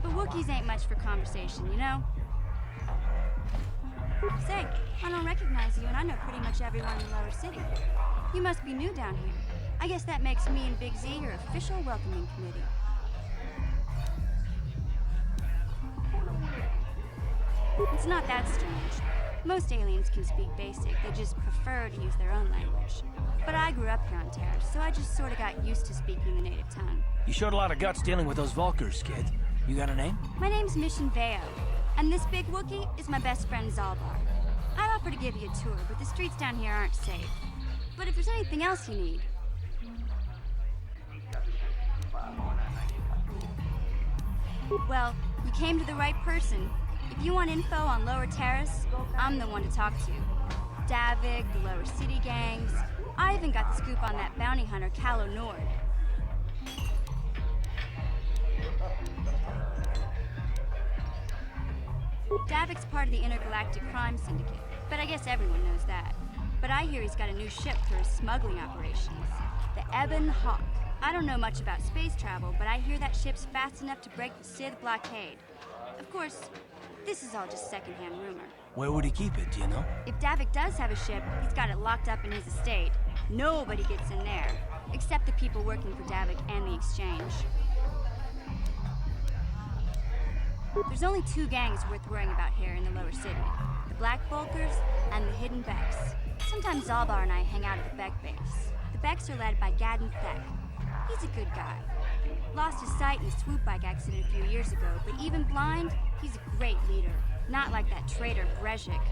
But Wookiees ain't much for conversation, you know? Say, I don't recognize you, and I know pretty much everyone in the Lower City. You must be new down here. I guess that makes me and Big Z your official welcoming committee. It's not that strange. Most aliens can speak basic, they just prefer to use their own language. But I grew up here on Terra, so I just sort of got used to speaking the native tongue. You showed a lot of guts dealing with those Vulkars, kid. You got a name? My name's Mission Veo, and this big Wookiee is my best friend Zalbar. I'd offer to give you a tour, but the streets down here aren't safe. But if there's anything else you need... Well, you came to the right person. If you want info on Lower Terrace, I'm the one to talk to. Davik, the Lower City gangs. I even got the scoop on that bounty hunter, Calo Nord. Davik's part of the Intergalactic Crime Syndicate, but I guess everyone knows that. But I hear he's got a new ship for his smuggling operations, the Ebon Hawk. I don't know much about space travel, but I hear that ship's fast enough to break the Sith blockade. Of course, this is all just secondhand rumor. Where would he keep it, do you know? If Davik does have a ship, he's got it locked up in his estate. Nobody gets in there, except the people working for Davik and the Exchange. There's only two gangs worth worrying about here in the lower city. The Black Volkers and the Hidden Becks. Sometimes Zalbar and I hang out at the Beck base. The Becks are led by Gadden Thek. He's a good guy. Lost his sight in a swoop bike accident a few years ago, but even blind, he's a great leader. Not like that traitor Brezhik.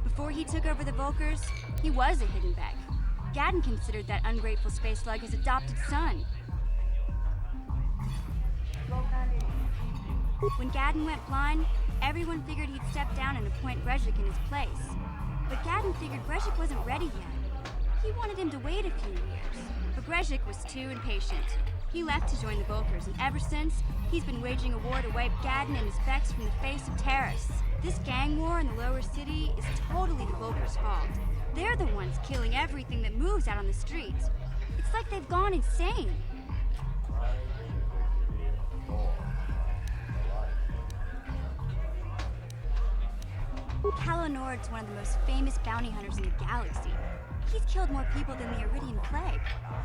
Before he took over the Volkers, he was a Hidden Beck. Gadden considered that ungrateful space slug his adopted son. When Gadden went blind, everyone figured he'd step down and appoint Brezhik in his place. But Gadden figured Brezhik wasn't ready yet. He wanted him to wait a few years. But Brezhik was too impatient. He left to join the Volkers, and ever since, he's been waging a war to wipe Gadden and his Becks from the face of Terrace. This gang war in the lower city is totally the Volkers' fault. They're the ones killing everything that moves out on the streets. It's like they've gone insane. Calo Nord's one of the most famous bounty hunters in the galaxy. He's killed more people than the Iridian Plague.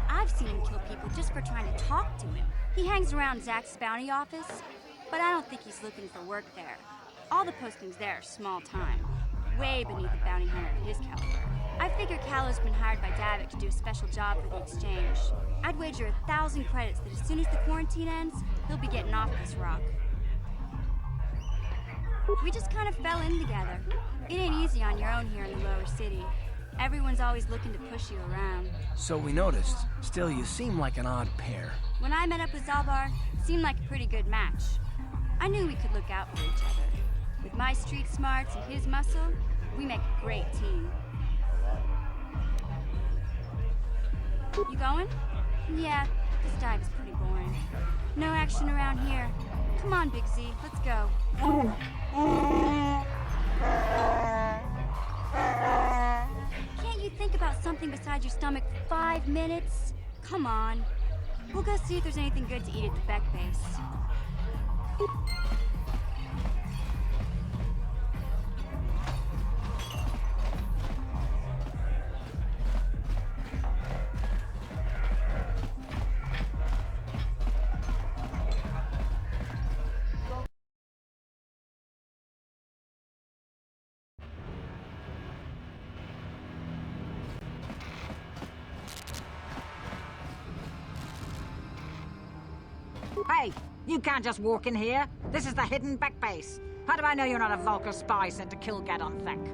I've seen him kill people just for trying to talk to him. He hangs around Zack's bounty office, but I don't think he's looking for work there. All the postings there are small time, way beneath a bounty hunter of his caliber. I figure Calo's been hired by Davik to do a special job for the exchange. I'd wager 1,000 credits that as soon as the quarantine ends, he'll be getting off this rock. We just kind of fell in together. It ain't easy on your own here in the lower city. Everyone's always looking to push you around. So we noticed. Still, you seem like an odd pair. When I met up with Zalbar, it seemed like a pretty good match. I knew we could look out for each other. With my street smarts and his muscle, we make a great team. You going? Yeah, this dive is pretty boring. No action around here. Come on, Big Z, let's go. Can't you think about something besides your stomach for 5 minutes? Come on. We'll go see if there's anything good to eat at the Beck base. Hey, you can't just walk in here. This is the Hidden Beck base. How do I know you're not a Volker spy sent to kill Gadden Thek?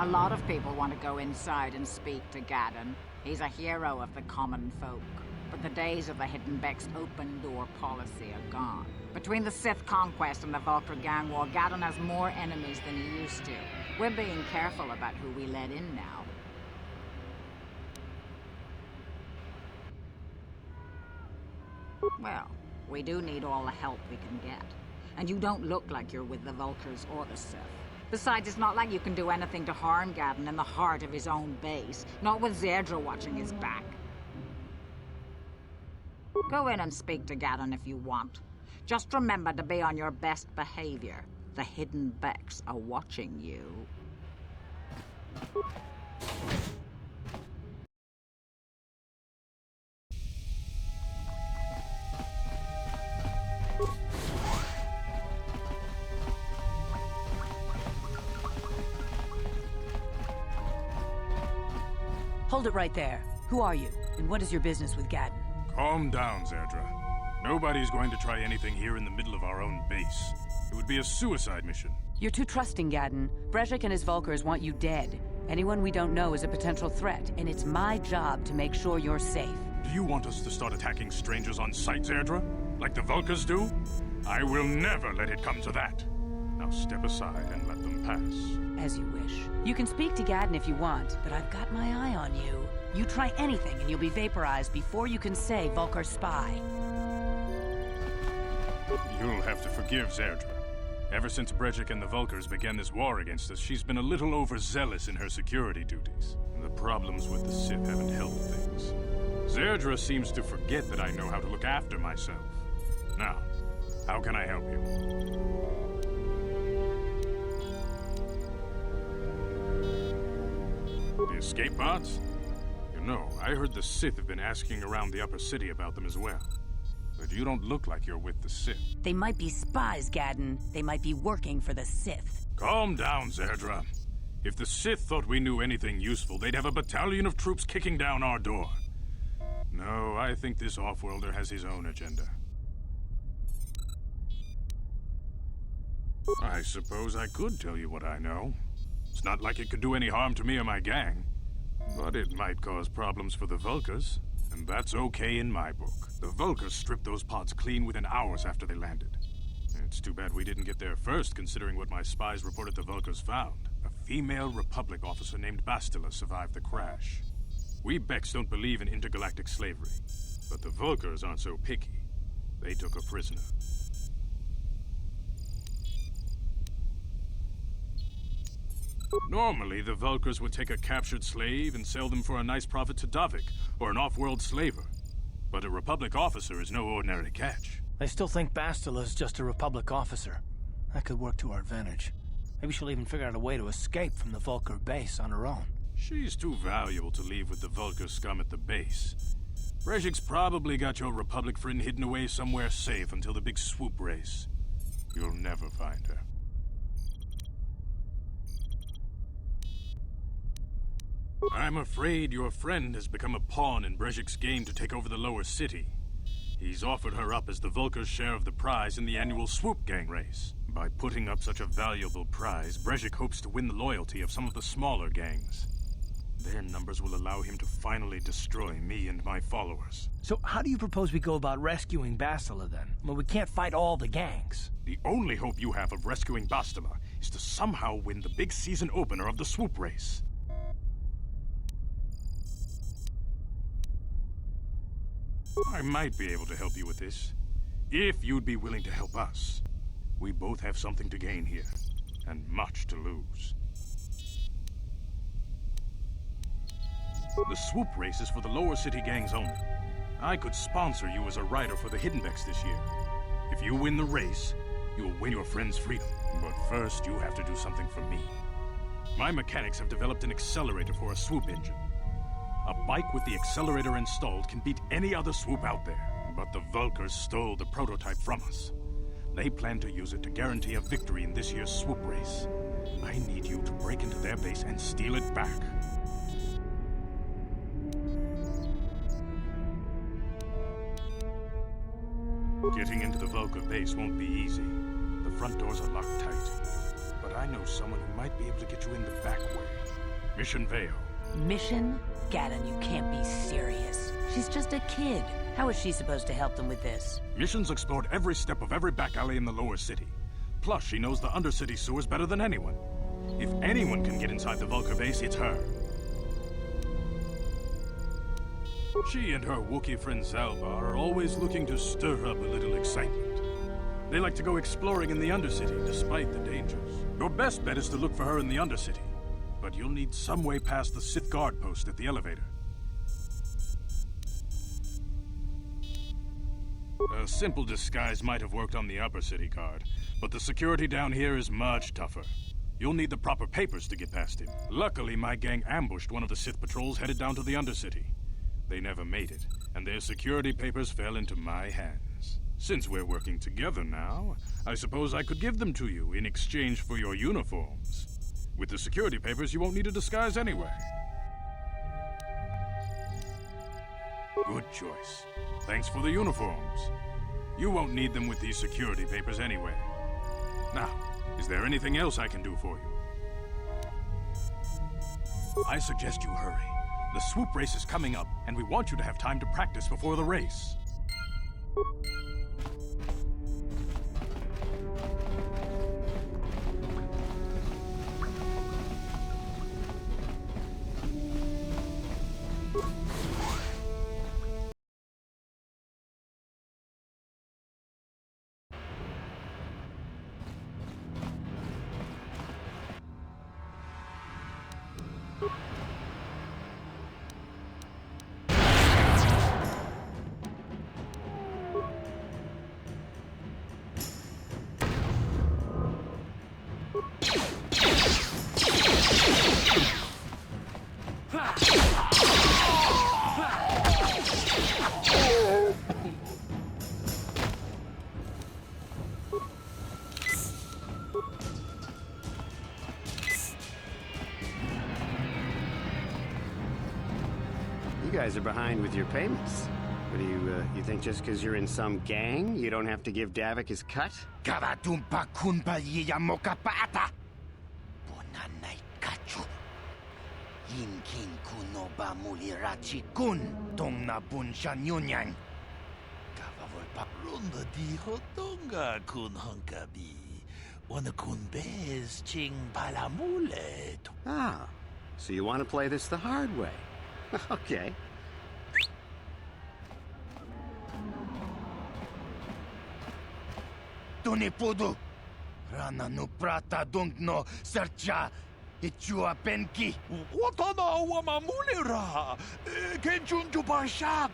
A lot of people want to go inside and speak to Gadden. He's a hero of the common folk. But the days of the Hidden Beck's open-door policy are gone. Between the Sith conquest and the Volker gang war, Gadden has more enemies than he used to. We're being careful about who we let in now. Well, we do need all the help we can get. And you don't look like you're with the Volkers or the Sith. Besides, it's not like you can do anything to harm Gadden in the heart of his own base. Not with Zerdra watching his back. Go in and speak to Gadden if you want. Just remember to be on your best behavior. The Hidden Becks are watching you. Hold it right there. Who are you? And what is your business with Gadden? Calm down, Zerdra. Nobody's going to try anything here in the middle of our own base. It would be a suicide mission. You're too trusting, Gadden. Brezhik and his Volkers want you dead. Anyone we don't know is a potential threat, and it's my job to make sure you're safe. Do you want us to start attacking strangers on sight, Zerdra? Like the Volkers do? I will never let it come to that. Now step aside and let them pass. As you wish. You can speak to Gadden if you want, but I've got my eye on you. You try anything and you'll be vaporized before you can say Volker spy. You'll have to forgive Zerdra. Ever since Brezhik and the Volkers began this war against us, she's been a little overzealous in her security duties. The problems with the Sith haven't helped things. Zerdra seems to forget that I know how to look after myself. Now, how can I help you? The escape pods? You know, I heard the Sith have been asking around the upper city about them as well. But you don't look like you're with the Sith. They might be spies, Gaddon. They might be working for the Sith. Calm down, Zerdra. If the Sith thought we knew anything useful, they'd have a battalion of troops kicking down our door. No, I think this off-worlder has his own agenda. I suppose I could tell you what I know. It's not like it could do any harm to me or my gang. But it might cause problems for the Vulkars, and that's okay in my book. The Vulkars stripped those pods clean within hours after they landed. It's too bad we didn't get there first, considering what my spies reported the Vulkars found. A female Republic officer named Bastila survived the crash. We Becks don't believe in intergalactic slavery, but the Vulkars aren't so picky. They took her prisoner. Normally, the Vulkars would take a captured slave and sell them for a nice profit to Davik, or an off-world slaver. But a Republic officer is no ordinary catch. I still think Bastila's just a Republic officer. That could work to our advantage. Maybe she'll even figure out a way to escape from the Vulkar base on her own. She's too valuable to leave with the Vulkar scum at the base. Brejik's probably got your Republic friend hidden away somewhere safe until the big swoop race. You'll never find her. I'm afraid your friend has become a pawn in Brejik's game to take over the lower city. He's offered her up as the Vulkar's share of the prize in the annual Swoop Gang race. By putting up such a valuable prize, Brejik hopes to win the loyalty of some of the smaller gangs. Their numbers will allow him to finally destroy me and my followers. So how do you propose we go about rescuing Bastila then? Well, we can't fight all the gangs. The only hope you have of rescuing Bastila is to somehow win the big season opener of the Swoop race. I might be able to help you with this, if you'd be willing to help us. We both have something to gain here, and much to lose. The Swoop race is for the lower city gangs only. I could sponsor you as a rider for the Hidden Becks this year. If you win the race, you'll win your friend's freedom. But first, you have to do something for me. My mechanics have developed an accelerator for a swoop engine. A bike with the accelerator installed can beat any other swoop out there. But the Vulkars stole the prototype from us. They plan to use it to guarantee a victory in this year's swoop race. I need you to break into their base and steal it back. Getting into the Vulkar base won't be easy. The front doors are locked tight. But I know someone who might be able to get you in the back way. Mission Veo. Mission? Gaddon, you can't be serious. She's just a kid. How is she supposed to help them with this? Mission's explored every step of every back alley in the lower city. Plus, she knows the undercity sewers better than anyone. If anyone can get inside the Vulkar base, it's her. She and her Wookiee friend Zalbar are always looking to stir up a little excitement. They like to go exploring in the Undercity, despite the dangers. Your best bet is to look for her in the Undercity. But you'll need some way past the Sith guard post at the elevator. A simple disguise might have worked on the Upper City guard, but the security down here is much tougher. You'll need the proper papers to get past him. Luckily, my gang ambushed one of the Sith patrols headed down to the Undercity. They never made it, and their security papers fell into my hands. Since we're working together now, I suppose I could give them to you in exchange for your uniforms. With the security papers, you won't need a disguise anyway. Good choice. Thanks for the uniforms. You won't need them with these security papers anyway. Now, is there anything else I can do for you? I suggest you hurry. The swoop race is coming up, and we want you to have time to practice before the race. You guys are behind with your payments. What do you think just because you're in some gang, you don't have to give Davik his cut? Karatumpa kunpa yiyamokapata! Bonanay kachu. Yinkin kunoba mulirachi kun tong na bunsha nyunyang. Kavavulpa Runda di hotonga kun hunkabi. Wana kun bez ching palamule. Ah, so you want to play this the hard way. Okay. Tunipudu! Rana no prata dungno sercha ichua penki. Watana wamamulira. Kenchunju bashak.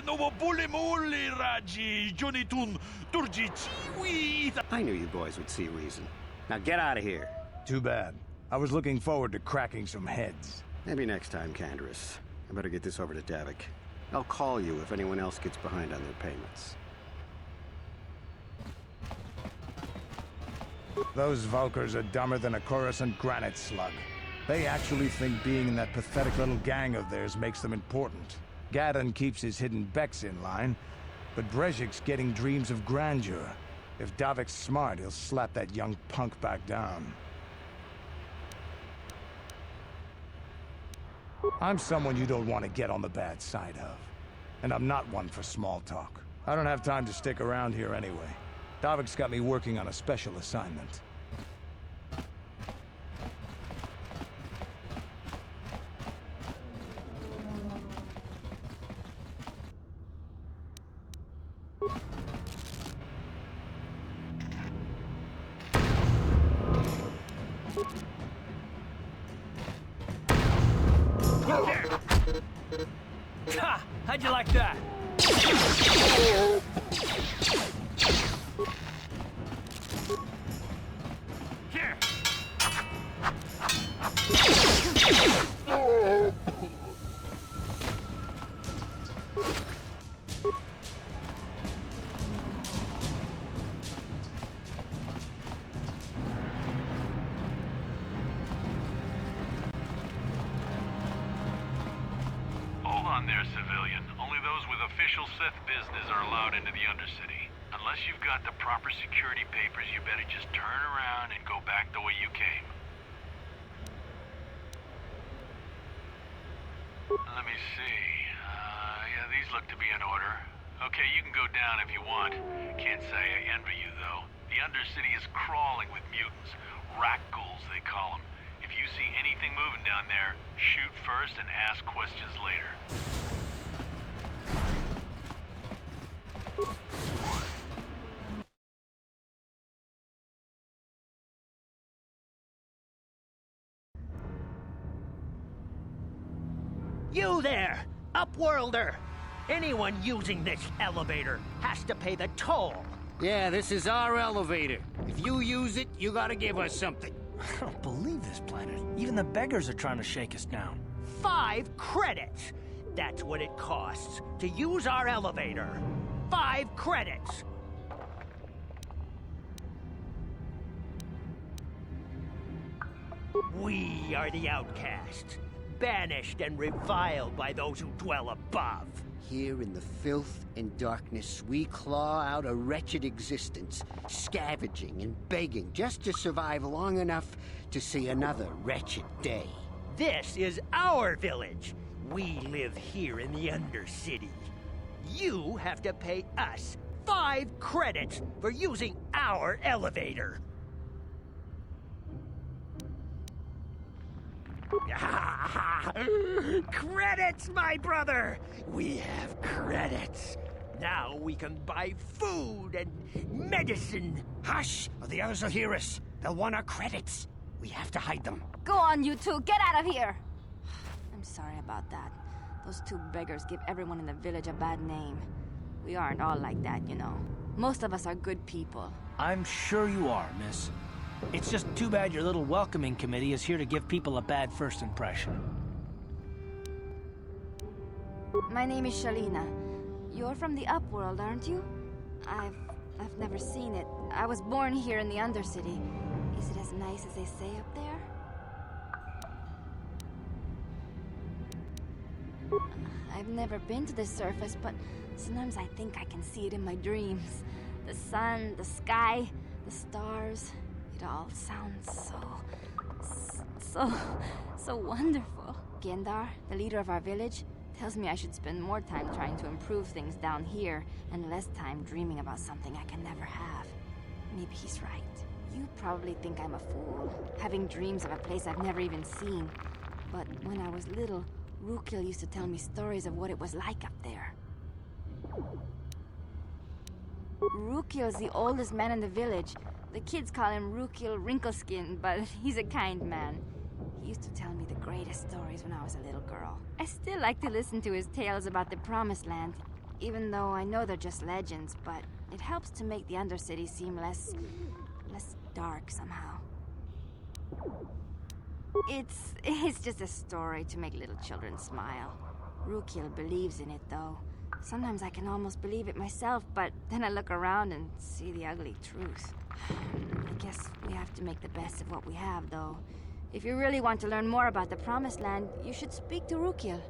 No bulimuli raji. Jonitun turji chiwi. I knew you boys would see reason. Now get out of here. Too bad. I was looking forward to cracking some heads. Maybe next time, Canderous. I better get this over to Davik. I'll call you if anyone else gets behind on their payments. Those Vulkars are dumber than a Coruscant granite slug. They actually think being in that pathetic little gang of theirs makes them important. Gadon keeps his hidden Becks in line, but Brezhik's getting dreams of grandeur. If Davik's smart, he'll slap that young punk back down. I'm someone you don't want to get on the bad side of. And I'm not one for small talk. I don't have time to stick around here anyway. Davik's got me working on a special assignment. Ha! How'd you like that? Hold on there, civilian. Only those with official Sith business are allowed into the Undercity. Unless you've got the proper security papers, you better just turn around and go back the way you came. Let me see. Yeah, these look to be in order. Okay, you can go down if you want. Can't say I envy you, though. The Undercity is crawling with mutants. Rat ghouls, they call them. If you see anything moving down there, shoot first and ask questions later. You there, Upworlder! Anyone using this elevator has to pay the toll. Yeah, this is our elevator. If you use it, you gotta give us something. I don't believe this planet. Even the beggars are trying to shake us down. 5 credits! That's what it costs to use our elevator. 5 credits! We are the outcasts, banished and reviled by those who dwell above. Here in the filth and darkness, we claw out a wretched existence, scavenging and begging just to survive long enough to see another wretched day. This is our village. We live here in the Undercity. You have to pay us 5 credits for using our elevator. Credits, my brother! We have credits. Now we can buy food and medicine. Hush, or the others will hear us. They'll want our credits. We have to hide them. Go on, you two. Get out of here. I'm sorry about that. Those 2 beggars give everyone in the village a bad name. We aren't all like that, you know. Most of us are good people. I'm sure you are, miss. It's just too bad your little welcoming committee is here to give people a bad first impression. My name is Shalina. You're from the Upworld, aren't you? I've never seen it. I was born here in the Undercity. Is it as nice as they say up there? I've never been to the surface, but sometimes I think I can see it in my dreams. The sun, the sky, the stars. It all sounds so wonderful. Gendar, the leader of our village, tells me I should spend more time trying to improve things down here and less time dreaming about something I can never have. Maybe he's right. You probably think I'm a fool, having dreams of a place I've never even seen. But when I was little, Rukil used to tell me stories of what it was like up there. Rukil's the oldest man in the village. The kids call him Rukil Wrinkleskin, but he's a kind man. He used to tell me the greatest stories when I was a little girl. I still like to listen to his tales about the Promised Land, even though I know they're just legends, but it helps to make the Undercity seem less dark somehow. It's just a story to make little children smile. Rukil believes in it, though. Sometimes I can almost believe it myself, but then I look around and see the ugly truth. I guess we have to make the best of what we have, though. If you really want to learn more about the Promised Land, you should speak to Rukil.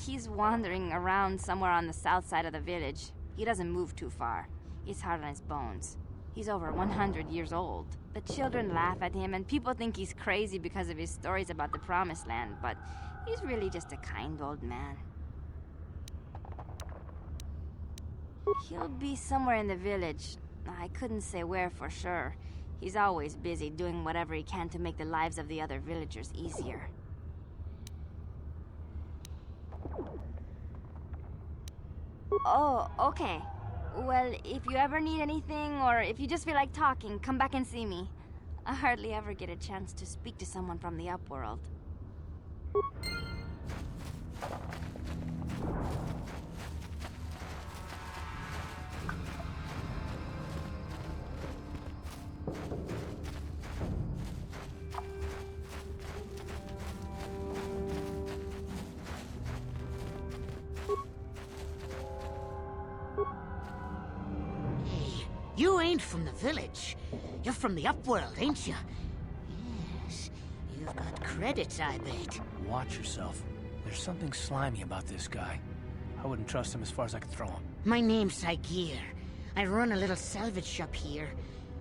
He's wandering around somewhere on the south side of the village. He doesn't move too far. He's hard on his bones. He's over 100 years old. The children laugh at him, and people think he's crazy because of his stories about the Promised Land, but he's really just a kind old man. He'll be somewhere in the village. I couldn't say where for sure. He's always busy doing whatever he can to make the lives of the other villagers easier. Oh, okay. Well, if you ever need anything, or if you just feel like talking, come back and see me. I hardly ever get a chance to speak to someone from the Upworld. You ain't from the village. You're from the Upworld, ain't you? Yes. You've got credits, I bet. Watch yourself. There's something slimy about this guy. I wouldn't trust him as far as I could throw him. My name's Saigir. I run a little salvage shop here.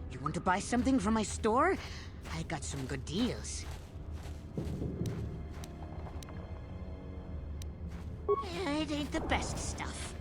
You want to buy something from my store? I got some good deals. Yeah, it ain't the best stuff.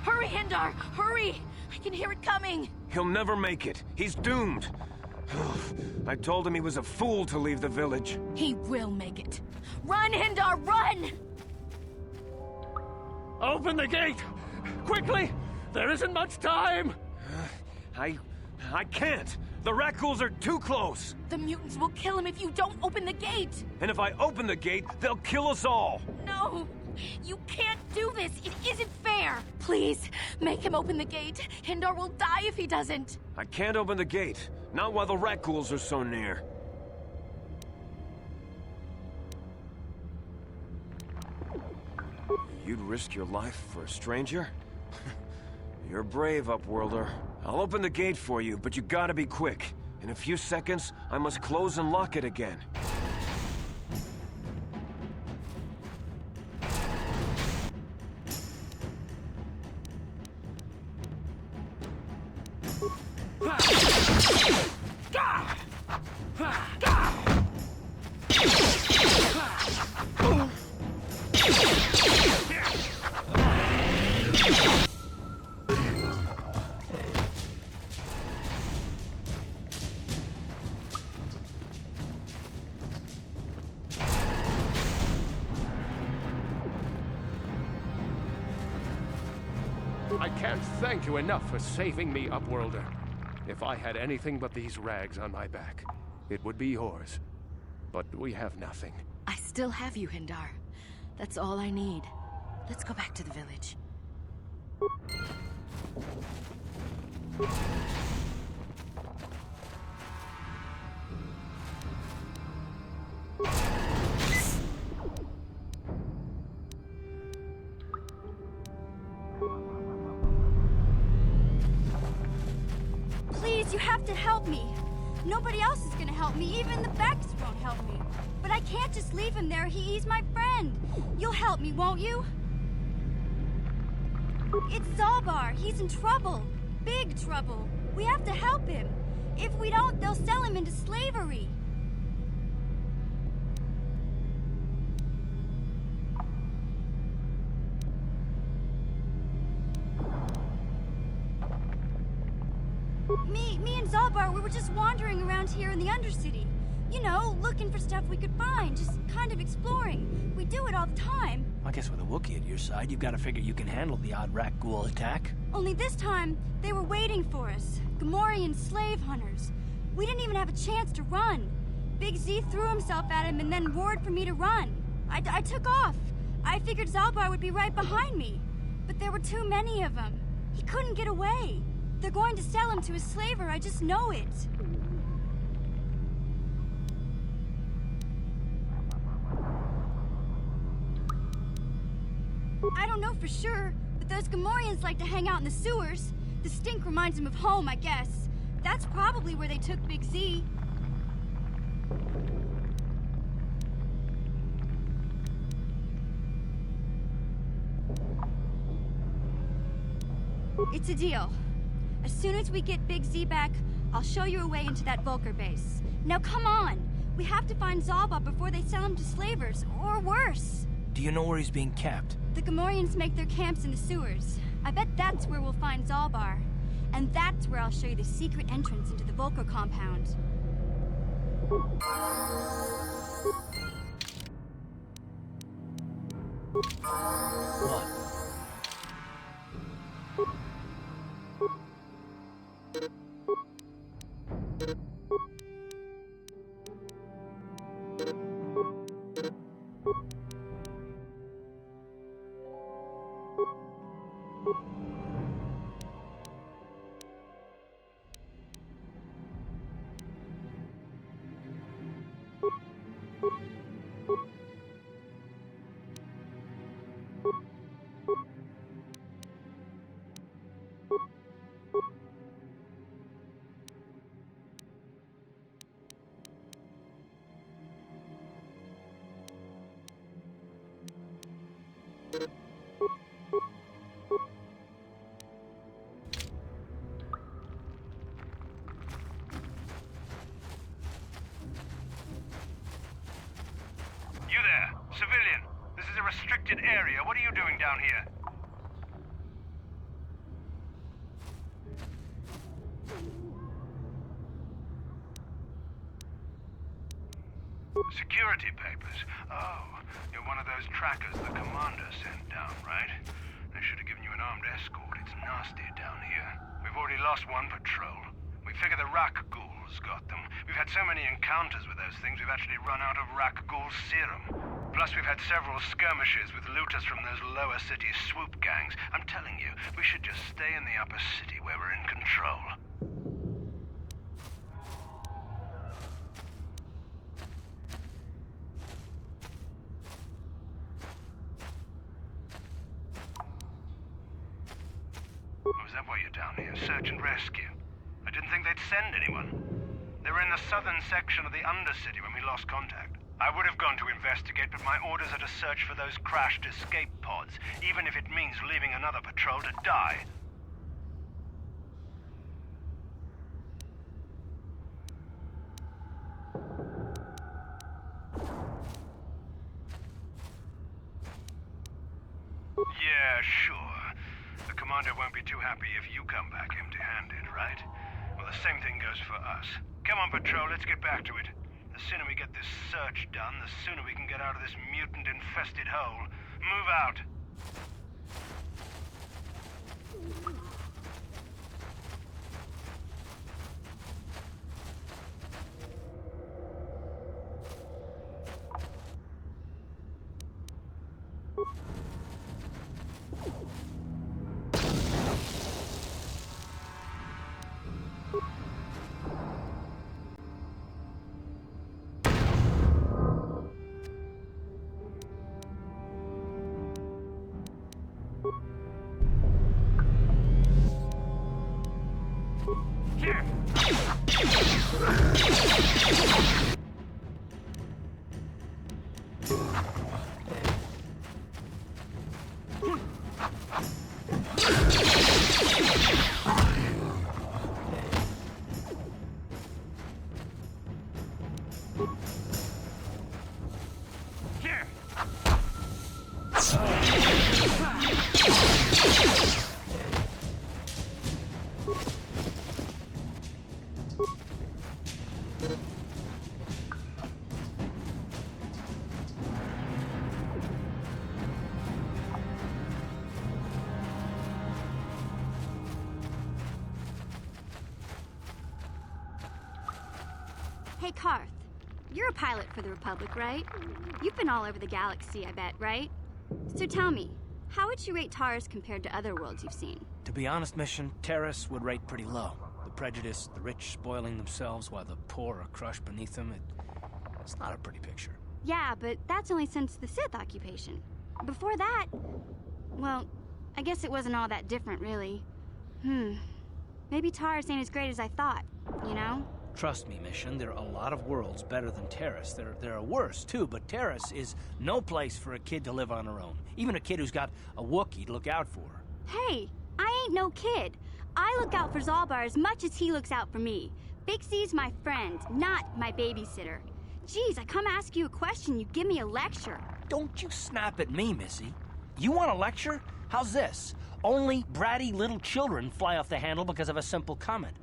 Hurry, Hindar! Hurry! I can hear it coming! He'll never make it. He's doomed. I told him he was a fool to leave the village. He will make it. Run, Hindar, run! Open the gate! Quickly! There isn't much time! I can't! The Rakghouls are too close! The mutants will kill him if you don't open the gate! And if I open the gate, they'll kill us all! No! You can't do this! It isn't fair! Please, make him open the gate. Hindar will die if he doesn't. I can't open the gate. Not while the Rakghouls are so near. You'd risk your life for a stranger? You're brave, Upworlder. I'll open the gate for you, but you gotta be quick. In a few seconds, I must close and lock it again. I can't thank you enough for saving me, Upworlder. If I had anything but these rags on my back, it would be yours. But we have nothing. I still have you, Hindar. That's all I need. Let's go back to the village. Please, you have to help me. Nobody else is gonna help me. Even the Becks won't help me. But I can't just leave him there. He's my friend. You'll help me, won't you? It's Zalbar. He's in trouble. Big trouble. We have to help him. If we don't, they'll sell him into slavery. Me and Zalbar, we were just wandering around here in the Undercity. You know, looking for stuff we could find, just kind of exploring. We do it all the time. I guess with a Wookiee at your side, you've got to figure you can handle the odd rat ghoul attack. Only this time, they were waiting for us. Gamorrean slave hunters. We didn't even have a chance to run. Big Z threw himself at him and then roared for me to run. I took off. I figured Zalbar would be right behind me. But there were too many of them. He couldn't get away. They're going to sell him to a slaver, I just know it. I don't know for sure, but those Gamorreans like to hang out in the sewers. The stink reminds them of home, I guess. That's probably where they took Big Z. It's a deal. As soon as we get Big Z back, I'll show you a way into that Vulkar base. Now come on! We have to find Zalbar before they sell him to slavers, or worse. Do you know where he's being kept? The Gamorreans make their camps in the sewers. I bet that's where we'll find Zalbar. And that's where I'll show you the secret entrance into the Vulkar compound. What? You there, civilian. This is a restricted area. What are you doing down here? Security papers. Oh, you're one of those trackers the commander sent down, right? They should have given you an armed escort. It's nasty down here. We've already lost one patrol. We figure the Rak ghouls got them. We've had so many encounters with those things, we've actually run out of Rak ghoul serum. Plus, we've had several skirmishes with looters from those lower city swoop gangs. I'm telling you, we should just stay in the upper city where we're in control. Was that why you're down here? Search and rescue? I didn't think they'd send anyone. They were in the southern section of the Undercity when we lost contact. I would have gone to investigate, but my orders are to search for those crashed escape pods, even if it means leaving another patrol to die. Commander won't be too happy if you come back empty-handed, right? Well, the same thing goes for us. Come on, Patrol, let's get back to it. The sooner we get this search done, the sooner we can get out of this mutant-infested hole. Move out. Hey, Carth. You're a pilot for the Republic, right? You've been all over the galaxy, I bet, right? So tell me, how would you rate Taurus compared to other worlds you've seen? To be honest, Mission, Terrace would rate pretty low. The prejudice, the rich spoiling themselves while the poor are crushed beneath them, it's not a pretty picture. Yeah, but that's only since the Sith occupation. Before that, well, I guess it wasn't all that different, really. Maybe Taurus ain't as great as I thought, you know? Trust me, Mission, there are a lot of worlds better than Terrace. There are worse, too, but Terrace is no place for a kid to live on her own. Even a kid who's got a Wookiee to look out for. Hey, I ain't no kid. I look out for Zalbar as much as he looks out for me. Big C's my friend, not my babysitter. Geez, I come ask you a question, you give me a lecture. Don't you snap at me, Missy. You want a lecture? How's this? Only bratty little children fly off the handle because of a simple comment.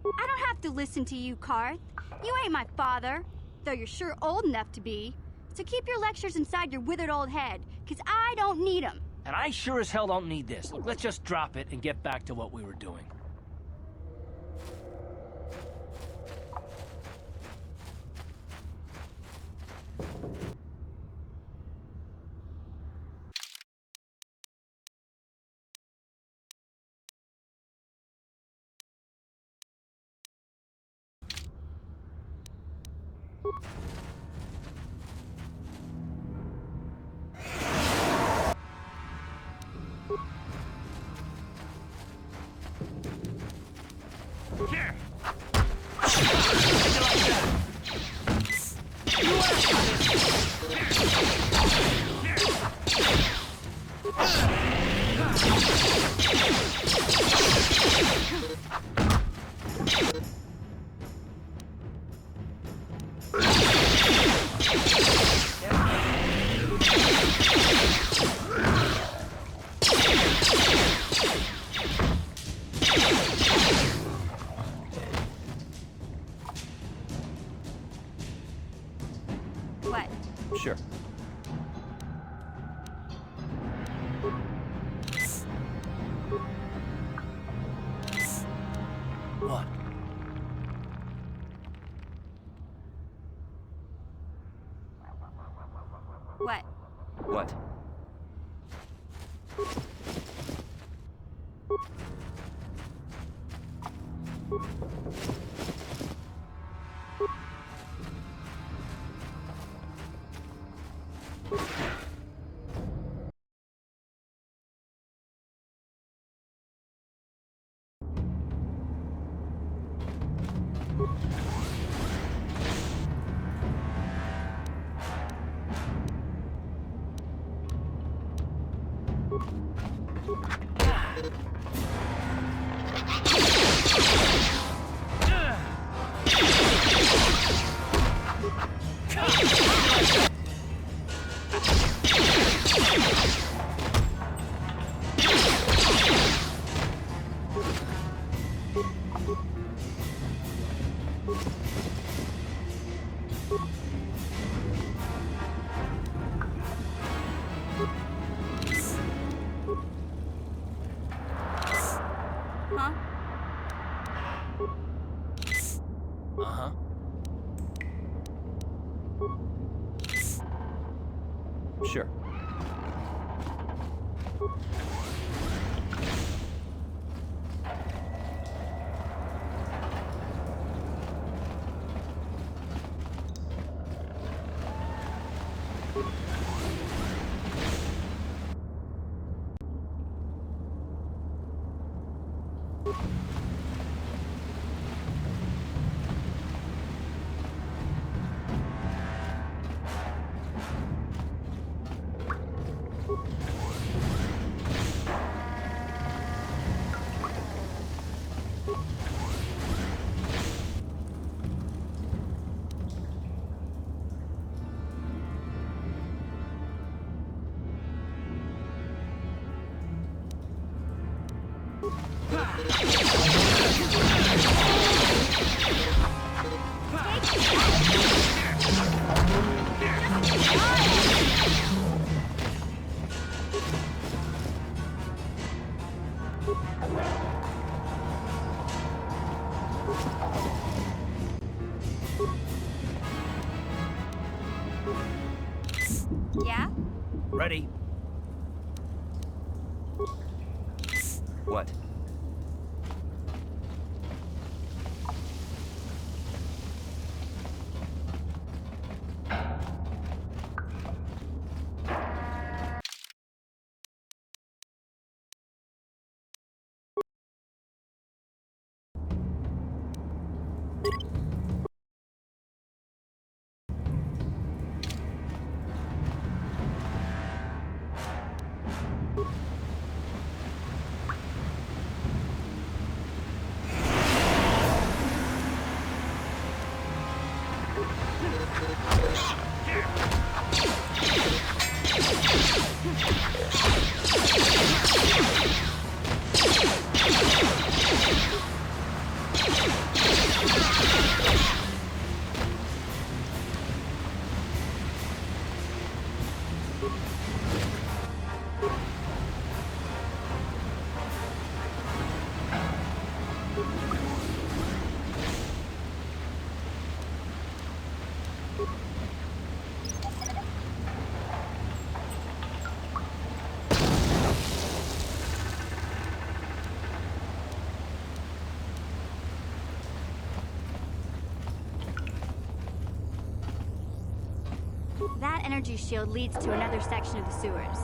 I don't have to listen to you, Carth. You ain't my father, though you're sure old enough to be. So keep your lectures inside your withered old head, 'cause I don't need 'em. And I sure as hell don't need this. Look, let's just drop it and get back to what we were doing. What? Sure. What? What? What? Sure. Yeah? Ready. What? That energy shield leads to another section of the sewers.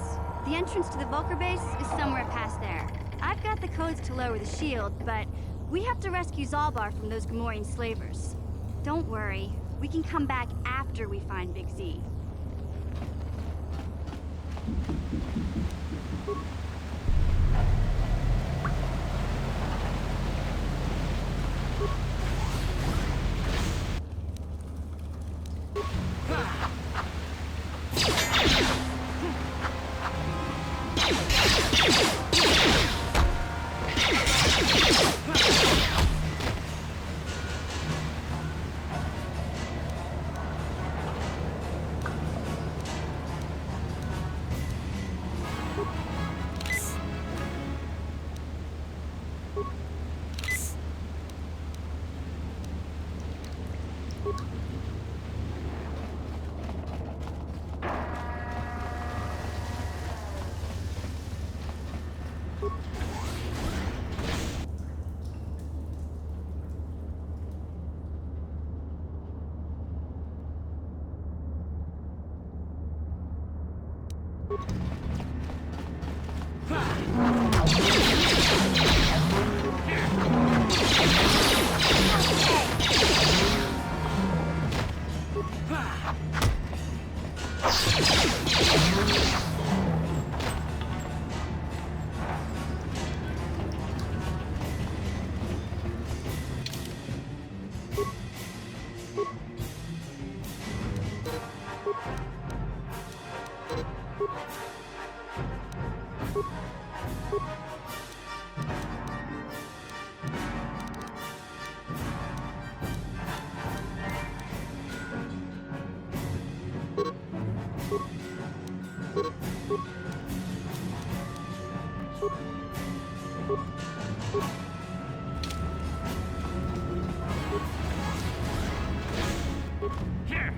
The entrance to the Vulcar base is somewhere past there. I've got the codes to lower the shield, but we have to rescue Zalbar from those Gamorrean slavers. Don't worry, we can come back after we find Big Z. Here!